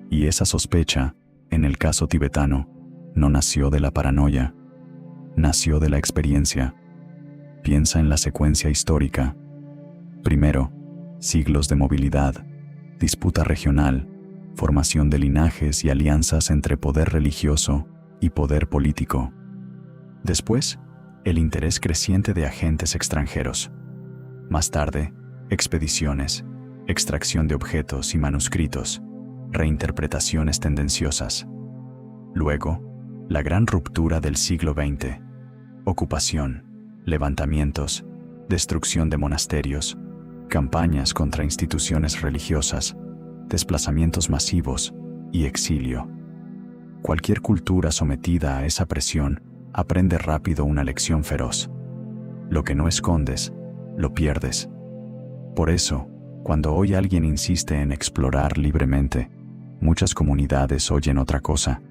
Y esa sospecha, en el caso tibetano, no nació de la paranoia, nació de la experiencia. Piensa en la secuencia histórica. Primero, siglos de movilidad, disputa regional, formación de linajes y alianzas entre poder religioso y poder político. Después, el interés creciente de agentes extranjeros. Más tarde, expediciones, extracción de objetos y manuscritos, reinterpretaciones tendenciosas. Luego, la gran ruptura del siglo XX. Ocupación, levantamientos, destrucción de monasterios, campañas contra instituciones religiosas, desplazamientos masivos y exilio. Cualquier cultura sometida a esa presión aprende rápido una lección feroz. Lo que no escondes, lo pierdes. Por eso, cuando hoy alguien insiste en explorar libremente, muchas comunidades oyen otra cosa.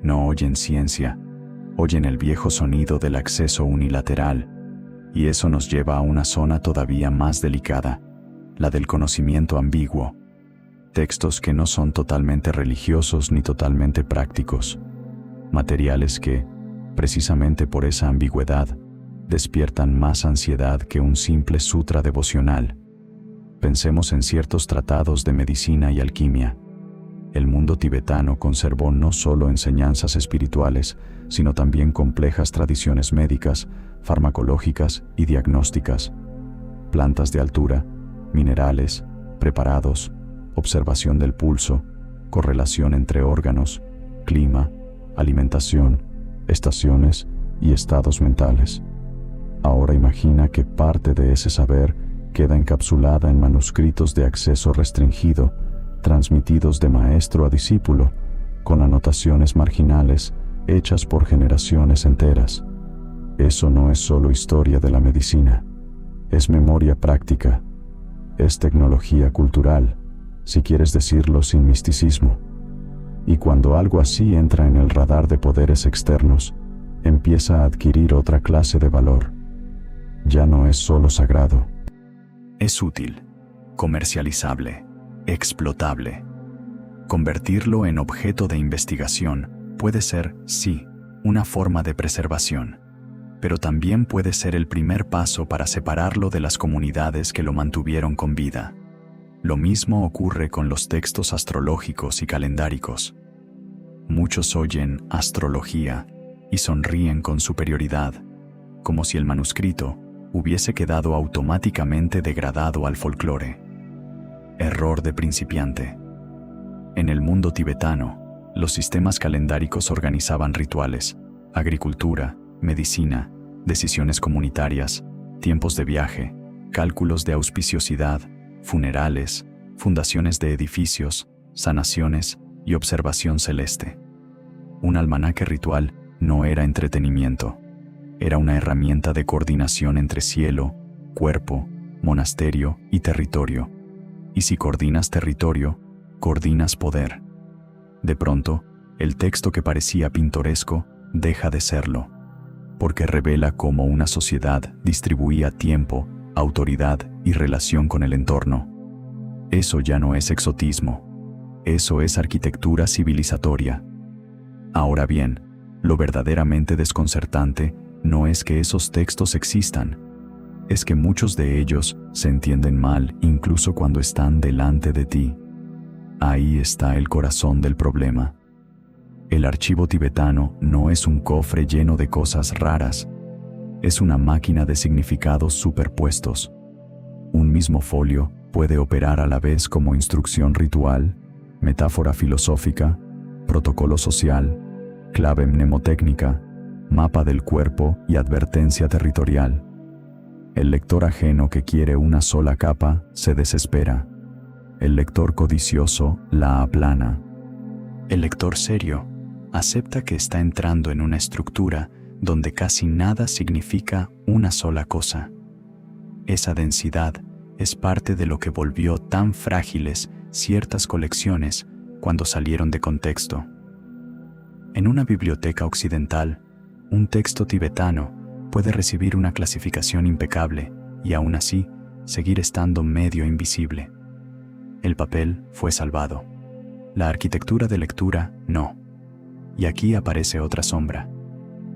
No oyen ciencia, oyen el viejo sonido del acceso unilateral, y eso nos lleva a una zona todavía más delicada, la del conocimiento ambiguo. Textos que no son totalmente religiosos ni totalmente prácticos. Materiales que, precisamente por esa ambigüedad, despiertan más ansiedad que un simple sutra devocional. Pensemos en ciertos tratados de medicina y alquimia. El mundo tibetano conservó no solo enseñanzas espirituales, sino también complejas tradiciones médicas, farmacológicas y diagnósticas. Plantas de altura, minerales, preparados, observación del pulso, correlación entre órganos, clima, alimentación, estaciones y estados mentales. Ahora imagina que parte de ese saber queda encapsulada en manuscritos de acceso restringido, transmitidos de maestro a discípulo, con anotaciones marginales hechas por generaciones enteras. Eso no es solo historia de la medicina, es memoria práctica, es tecnología cultural, si quieres decirlo sin misticismo. Y cuando algo así entra en el radar de poderes externos, empieza a adquirir otra clase de valor. Ya no es solo sagrado. Es útil, comercializable, explotable. Convertirlo en objeto de investigación puede ser, sí, una forma de preservación, pero también puede ser el primer paso para separarlo de las comunidades que lo mantuvieron con vida. Lo mismo ocurre con los textos astrológicos y calendáricos. Muchos oyen astrología y sonríen con superioridad, como si el manuscrito hubiese quedado automáticamente degradado al folclore. Error de principiante. En el mundo tibetano, los sistemas calendáricos organizaban rituales, agricultura, medicina, decisiones comunitarias, tiempos de viaje, cálculos de auspiciosidad, funerales, fundaciones de edificios, sanaciones y observación celeste. Un almanaque ritual no era entretenimiento, era una herramienta de coordinación entre cielo, cuerpo, monasterio y territorio. Y si coordinas territorio, coordinas poder. De pronto, el texto que parecía pintoresco deja de serlo, porque revela cómo una sociedad distribuía tiempo, autoridad y relación con el entorno. Eso ya no es exotismo, eso es arquitectura civilizatoria. Ahora bien, lo verdaderamente desconcertante no es que esos textos existan, es que muchos de ellos se entienden mal incluso cuando están delante de ti. Ahí está el corazón del problema. El archivo tibetano no es un cofre lleno de cosas raras, es una máquina de significados superpuestos. Un mismo folio puede operar a la vez como instrucción ritual, metáfora filosófica, protocolo social, clave mnemotécnica, mapa del cuerpo y advertencia territorial. El lector ajeno que quiere una sola capa se desespera. El lector codicioso la aplana. El lector serio acepta que está entrando en una estructura donde casi nada significa una sola cosa. Esa densidad es parte de lo que volvió tan frágiles ciertas colecciones cuando salieron de contexto. En una biblioteca occidental, un texto tibetano puede recibir una clasificación impecable y aún así seguir estando medio invisible. El papel fue salvado. La arquitectura de lectura no. Y aquí aparece otra sombra,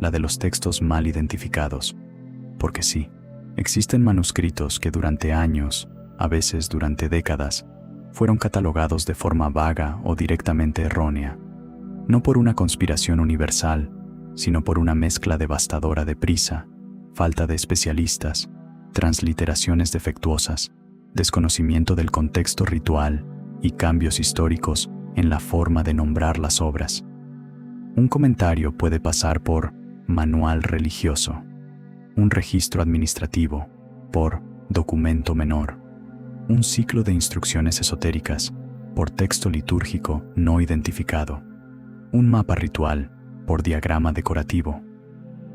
la de los textos mal identificados. Porque sí, existen manuscritos que durante años, a veces durante décadas, fueron catalogados de forma vaga o directamente errónea, no por una conspiración universal, sino por una mezcla devastadora de prisa, falta de especialistas, transliteraciones defectuosas, desconocimiento del contexto ritual y cambios históricos en la forma de nombrar las obras. Un comentario puede pasar por manual religioso, un registro administrativo por documento menor, un ciclo de instrucciones esotéricas por texto litúrgico no identificado, un mapa ritual por diagrama decorativo.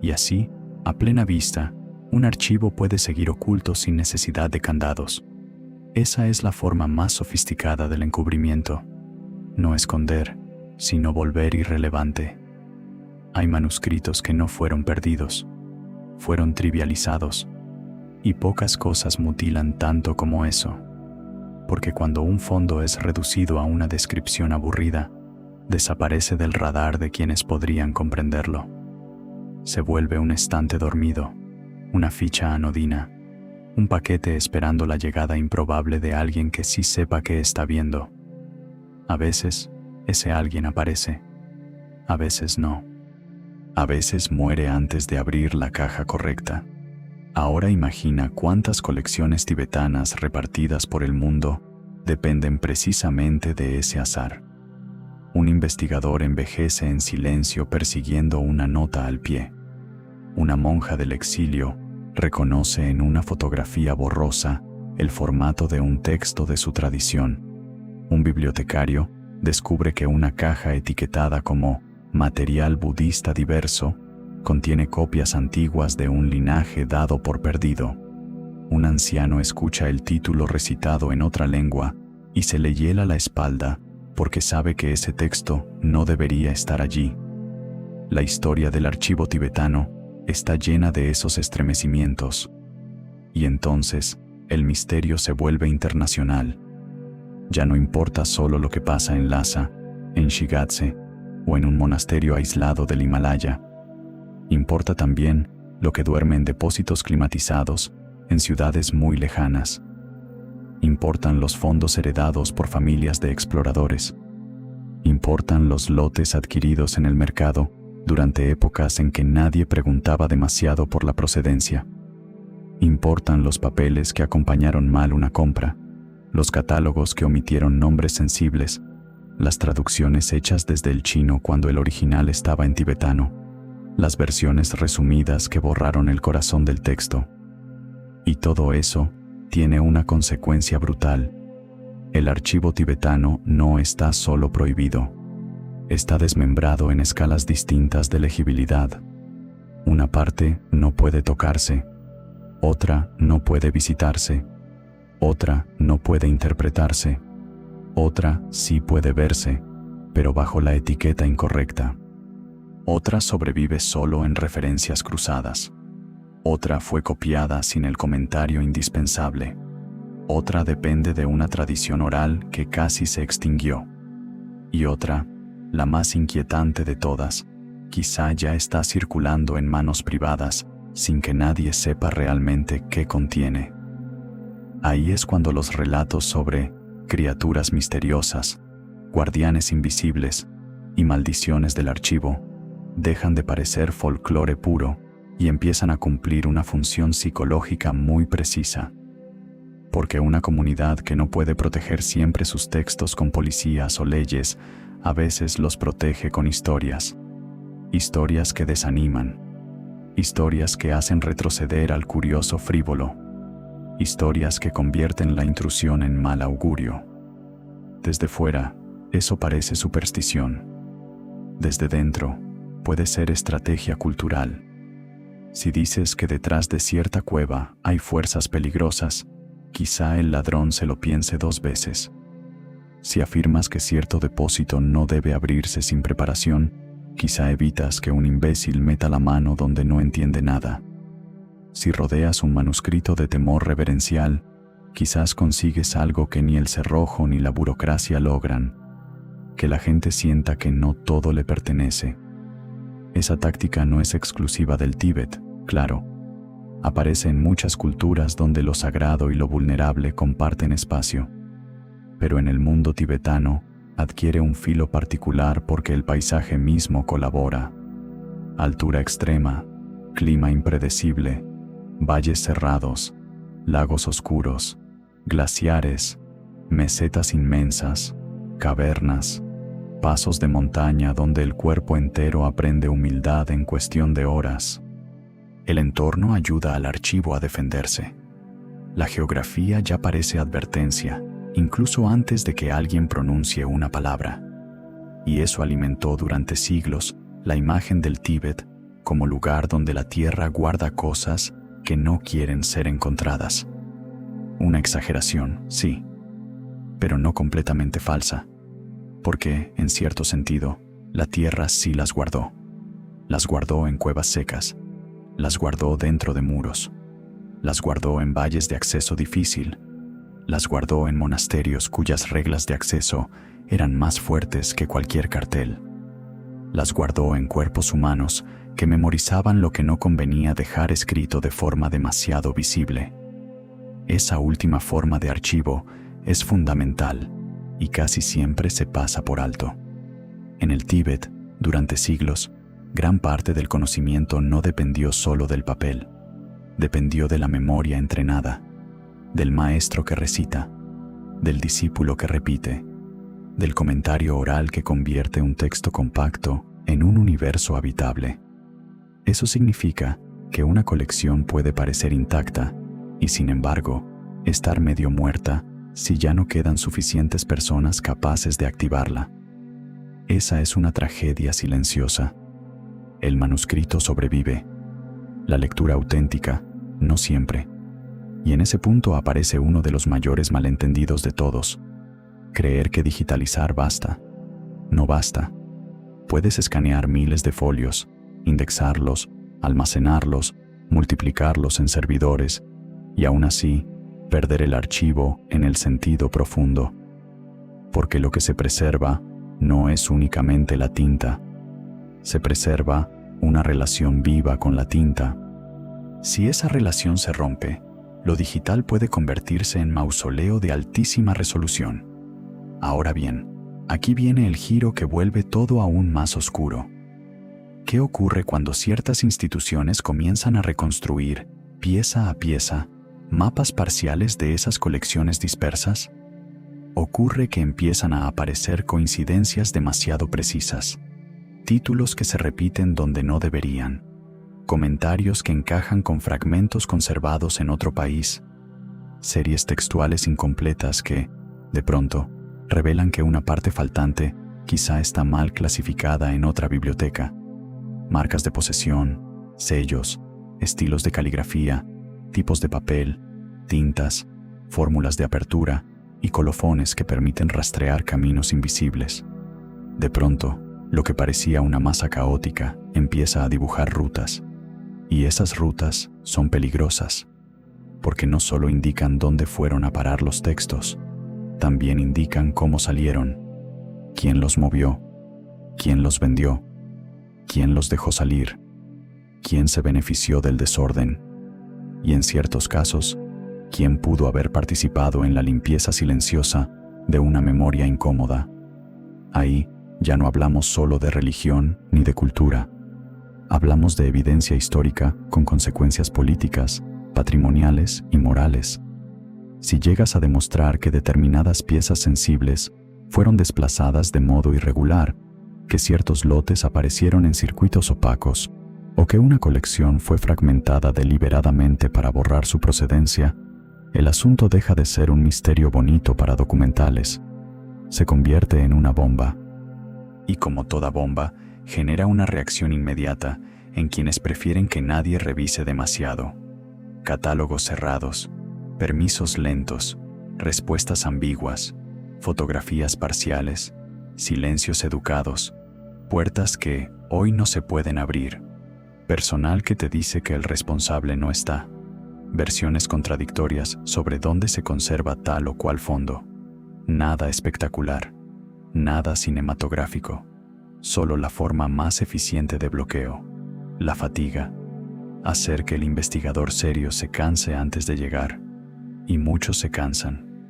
Y así, a plena vista, un archivo puede seguir oculto sin necesidad de candados. Esa es la forma más sofisticada del encubrimiento. No esconder, sino volver irrelevante. Hay manuscritos que no fueron perdidos, fueron trivializados, y pocas cosas mutilan tanto como eso. Porque cuando un fondo es reducido a una descripción aburrida, desaparece del radar de quienes podrían comprenderlo. Se vuelve un estante dormido, una ficha anodina, un paquete esperando la llegada improbable de alguien que sí sepa qué está viendo. A veces, ese alguien aparece, a veces no. A veces muere antes de abrir la caja correcta. Ahora imagina cuántas colecciones tibetanas repartidas por el mundo dependen precisamente de ese azar. Un investigador envejece en silencio persiguiendo una nota al pie. Una monja del exilio reconoce en una fotografía borrosa el formato de un texto de su tradición. Un bibliotecario descubre que una caja etiquetada como material budista diverso contiene copias antiguas de un linaje dado por perdido. Un anciano escucha el título recitado en otra lengua y se le hiela la espalda porque sabe que ese texto no debería estar allí. La historia del archivo tibetano está llena de esos estremecimientos. Y entonces, el misterio se vuelve internacional. Ya no importa solo lo que pasa en Lhasa, en Shigatse o en un monasterio aislado del Himalaya. Importa también lo que duerme en depósitos climatizados en ciudades muy lejanas. Importan los fondos heredados por familias de exploradores. Importan los lotes adquiridos en el mercado durante épocas en que nadie preguntaba demasiado por la procedencia. Importan los papeles que acompañaron mal una compra, los catálogos que omitieron nombres sensibles, las traducciones hechas desde el chino cuando el original estaba en tibetano, las versiones resumidas que borraron el corazón del texto. Y todo eso tiene una consecuencia brutal. El archivo tibetano no está solo prohibido, está desmembrado en escalas distintas de legibilidad. Una parte no puede tocarse, otra no puede visitarse, otra no puede interpretarse, otra sí puede verse, pero bajo la etiqueta incorrecta. Otra sobrevive solo en referencias cruzadas. Otra fue copiada sin el comentario indispensable. Otra depende de una tradición oral que casi se extinguió. Y otra, la más inquietante de todas, quizá ya está circulando en manos privadas sin que nadie sepa realmente qué contiene. Ahí es cuando los relatos sobre criaturas misteriosas, guardianes invisibles y maldiciones del archivo dejan de parecer folclore puro y empiezan a cumplir una función psicológica muy precisa. Porque una comunidad que no puede proteger siempre sus textos con policías o leyes, a veces los protege con historias. Historias que desaniman. Historias que hacen retroceder al curioso frívolo. Historias que convierten la intrusión en mal augurio. Desde fuera, eso parece superstición. Desde dentro, puede ser estrategia cultural. Si dices que detrás de cierta cueva hay fuerzas peligrosas, quizá el ladrón se lo piense 2 veces. Si afirmas que cierto depósito no debe abrirse sin preparación, quizá evitas que un imbécil meta la mano donde no entiende nada. Si rodeas un manuscrito de temor reverencial, quizás consigues algo que ni el cerrojo ni la burocracia logran, que la gente sienta que no todo le pertenece. Esa táctica no es exclusiva del Tíbet, claro. Aparece en muchas culturas donde lo sagrado y lo vulnerable comparten espacio. Pero en el mundo tibetano adquiere un filo particular porque el paisaje mismo colabora. Altura extrema, clima impredecible, valles cerrados, lagos oscuros, glaciares, mesetas inmensas, cavernas, pasos de montaña donde el cuerpo entero aprende humildad en cuestión de horas. El entorno ayuda al archivo a defenderse. La geografía ya parece advertencia, incluso antes de que alguien pronuncie una palabra. Y eso alimentó durante siglos la imagen del Tíbet como lugar donde la tierra guarda cosas que no quieren ser encontradas. Una exageración, sí, pero no completamente falsa, porque, en cierto sentido, la tierra sí las guardó. Las guardó en cuevas secas, las guardó dentro de muros, las guardó en valles de acceso difícil, las guardó en monasterios cuyas reglas de acceso eran más fuertes que cualquier cartel. Las guardó en cuerpos humanos que memorizaban lo que no convenía dejar escrito de forma demasiado visible. Esa última forma de archivo es fundamental y casi siempre se pasa por alto. En el Tíbet, durante siglos, gran parte del conocimiento no dependió solo del papel, dependió de la memoria entrenada, del maestro que recita, del discípulo que repite, del comentario oral que convierte un texto compacto en un universo habitable. Eso significa que una colección puede parecer intacta y, sin embargo, estar medio muerta si ya no quedan suficientes personas capaces de activarla. Esa es una tragedia silenciosa. El manuscrito sobrevive. La lectura auténtica, no siempre. Y en ese punto aparece uno de los mayores malentendidos de todos. Creer que digitalizar basta. No basta. Puedes escanear miles de folios, indexarlos, almacenarlos, multiplicarlos en servidores, y aún así, perder el archivo en el sentido profundo. Porque lo que se preserva no es únicamente la tinta. Se preserva una relación viva con la tinta. Si esa relación se rompe, lo digital puede convertirse en mausoleo de altísima resolución. Ahora bien, aquí viene el giro que vuelve todo aún más oscuro. ¿Qué ocurre cuando ciertas instituciones comienzan a reconstruir, pieza a pieza, mapas parciales de esas colecciones dispersas? Ocurre que empiezan a aparecer coincidencias demasiado precisas, títulos que se repiten donde no deberían, comentarios que encajan con fragmentos conservados en otro país, series textuales incompletas que, de pronto, revelan que una parte faltante quizá está mal clasificada en otra biblioteca. Marcas de posesión, sellos, estilos de caligrafía, tipos de papel, tintas, fórmulas de apertura y colofones que permiten rastrear caminos invisibles. De pronto, lo que parecía una masa caótica empieza a dibujar rutas. Y esas rutas son peligrosas, porque no solo indican dónde fueron a parar los textos, también indican cómo salieron, quién los movió, quién los vendió, quién los dejó salir, quién se benefició del desorden, y en ciertos casos, quién pudo haber participado en la limpieza silenciosa de una memoria incómoda. Ahí ya no hablamos solo de religión ni de cultura. Hablamos de evidencia histórica con consecuencias políticas, patrimoniales y morales. Si llegas a demostrar que determinadas piezas sensibles fueron desplazadas de modo irregular, que ciertos lotes aparecieron en circuitos opacos, o que una colección fue fragmentada deliberadamente para borrar su procedencia, el asunto deja de ser un misterio bonito para documentales. Se convierte en una bomba. Y como toda bomba, genera una reacción inmediata en quienes prefieren que nadie revise demasiado. Catálogos cerrados, permisos lentos, respuestas ambiguas, fotografías parciales, silencios educados, puertas que hoy no se pueden abrir, personal que te dice que el responsable no está, versiones contradictorias sobre dónde se conserva tal o cual fondo. Nada espectacular, nada cinematográfico, solo la forma más eficiente de bloqueo, la fatiga, hacer que el investigador serio se canse antes de llegar. Y muchos se cansan,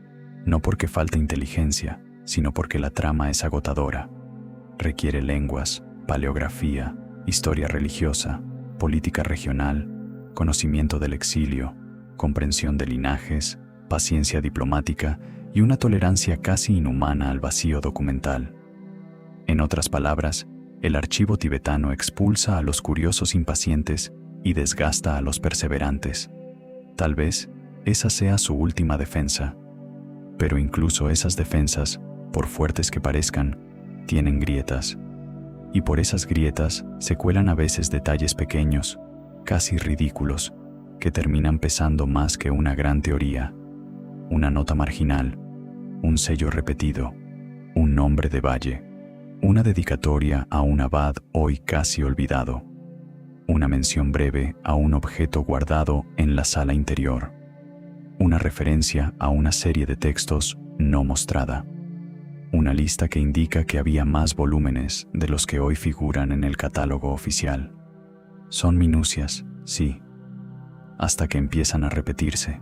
no porque falte inteligencia, sino porque la trama es agotadora. Requiere lenguas, paleografía, historia religiosa, política regional, conocimiento del exilio, comprensión de linajes, paciencia diplomática y una tolerancia casi inhumana al vacío documental. En otras palabras, el archivo tibetano expulsa a los curiosos impacientes y desgasta a los perseverantes. Tal vez esa sea su última defensa. Pero incluso esas defensas, por fuertes que parezcan, tienen grietas. Y por esas grietas se cuelan a veces detalles pequeños, casi ridículos, que terminan pesando más que una gran teoría. Una nota marginal, un sello repetido, un nombre de valle, una dedicatoria a un abad hoy casi olvidado, una mención breve a un objeto guardado en la sala interior, una referencia a una serie de textos no mostrada, una lista que indica que había más volúmenes de los que hoy figuran en el catálogo oficial. Son minucias, sí, hasta que empiezan a repetirse.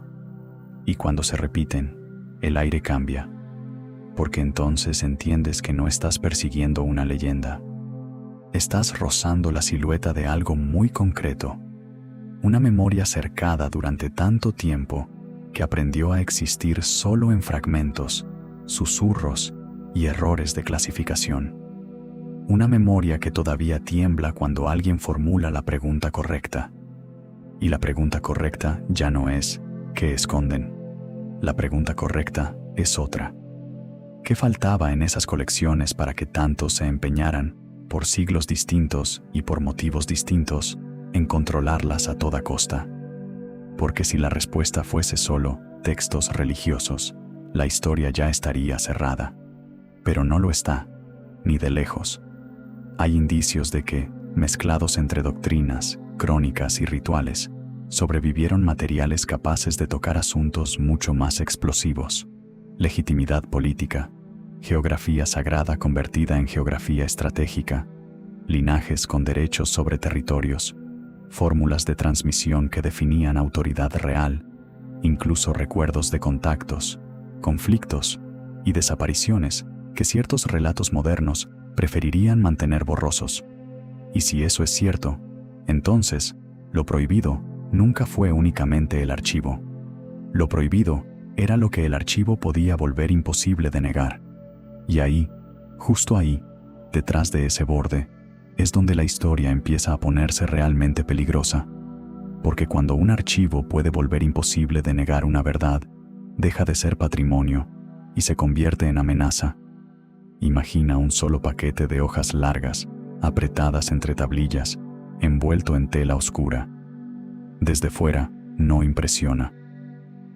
Y cuando se repiten, el aire cambia, porque entonces entiendes que no estás persiguiendo una leyenda. Estás rozando la silueta de algo muy concreto, una memoria cercada durante tanto tiempo, que que aprendió a existir solo en fragmentos, susurros y errores de clasificación. Una memoria que todavía tiembla cuando alguien formula la pregunta correcta. Y la pregunta correcta ya no es ¿qué esconden? La pregunta correcta es otra. ¿Qué faltaba en esas colecciones para que tantos se empeñaran, por siglos distintos y por motivos distintos, en controlarlas a toda costa? Porque si la respuesta fuese solo textos religiosos, la historia ya estaría cerrada. Pero no lo está, ni de lejos. Hay indicios de que, mezclados entre doctrinas, crónicas y rituales, sobrevivieron materiales capaces de tocar asuntos mucho más explosivos: legitimidad política, geografía sagrada convertida en geografía estratégica, linajes con derechos sobre territorios, fórmulas de transmisión que definían autoridad real, incluso recuerdos de contactos, conflictos y desapariciones que ciertos relatos modernos preferirían mantener borrosos. Y si eso es cierto, entonces, lo prohibido nunca fue únicamente el archivo. Lo prohibido era lo que el archivo podía volver imposible de negar. Y ahí, justo ahí, detrás de ese borde, es donde la historia empieza a ponerse realmente peligrosa. Porque cuando un archivo puede volver imposible de negar una verdad, deja de ser patrimonio y se convierte en amenaza. Imagina un solo paquete de hojas largas, apretadas entre tablillas, envuelto en tela oscura. Desde fuera, no impresiona.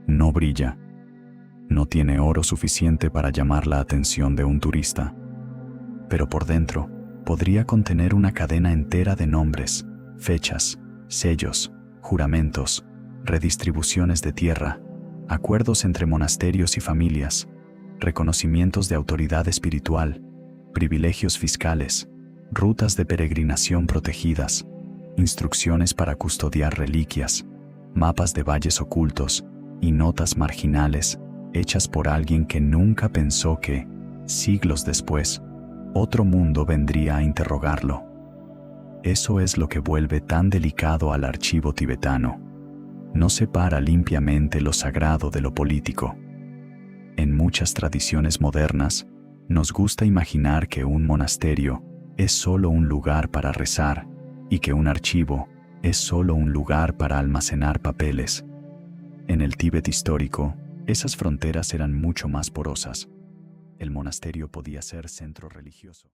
No brilla. No tiene oro suficiente para llamar la atención de un turista. Pero por dentro, podría contener una cadena entera de nombres, fechas, sellos, juramentos, redistribuciones de tierra, acuerdos entre monasterios y familias, reconocimientos de autoridad espiritual, privilegios fiscales, rutas de peregrinación protegidas, instrucciones para custodiar reliquias, mapas de valles ocultos y notas marginales hechas por alguien que nunca pensó que, siglos después, otro mundo vendría a interrogarlo. Eso es lo que vuelve tan delicado al archivo tibetano. No separa limpiamente lo sagrado de lo político. En muchas tradiciones modernas, nos gusta imaginar que un monasterio es solo un lugar para rezar y que un archivo es solo un lugar para almacenar papeles. En el Tíbet histórico, esas fronteras eran mucho más porosas. El monasterio podía ser centro religioso.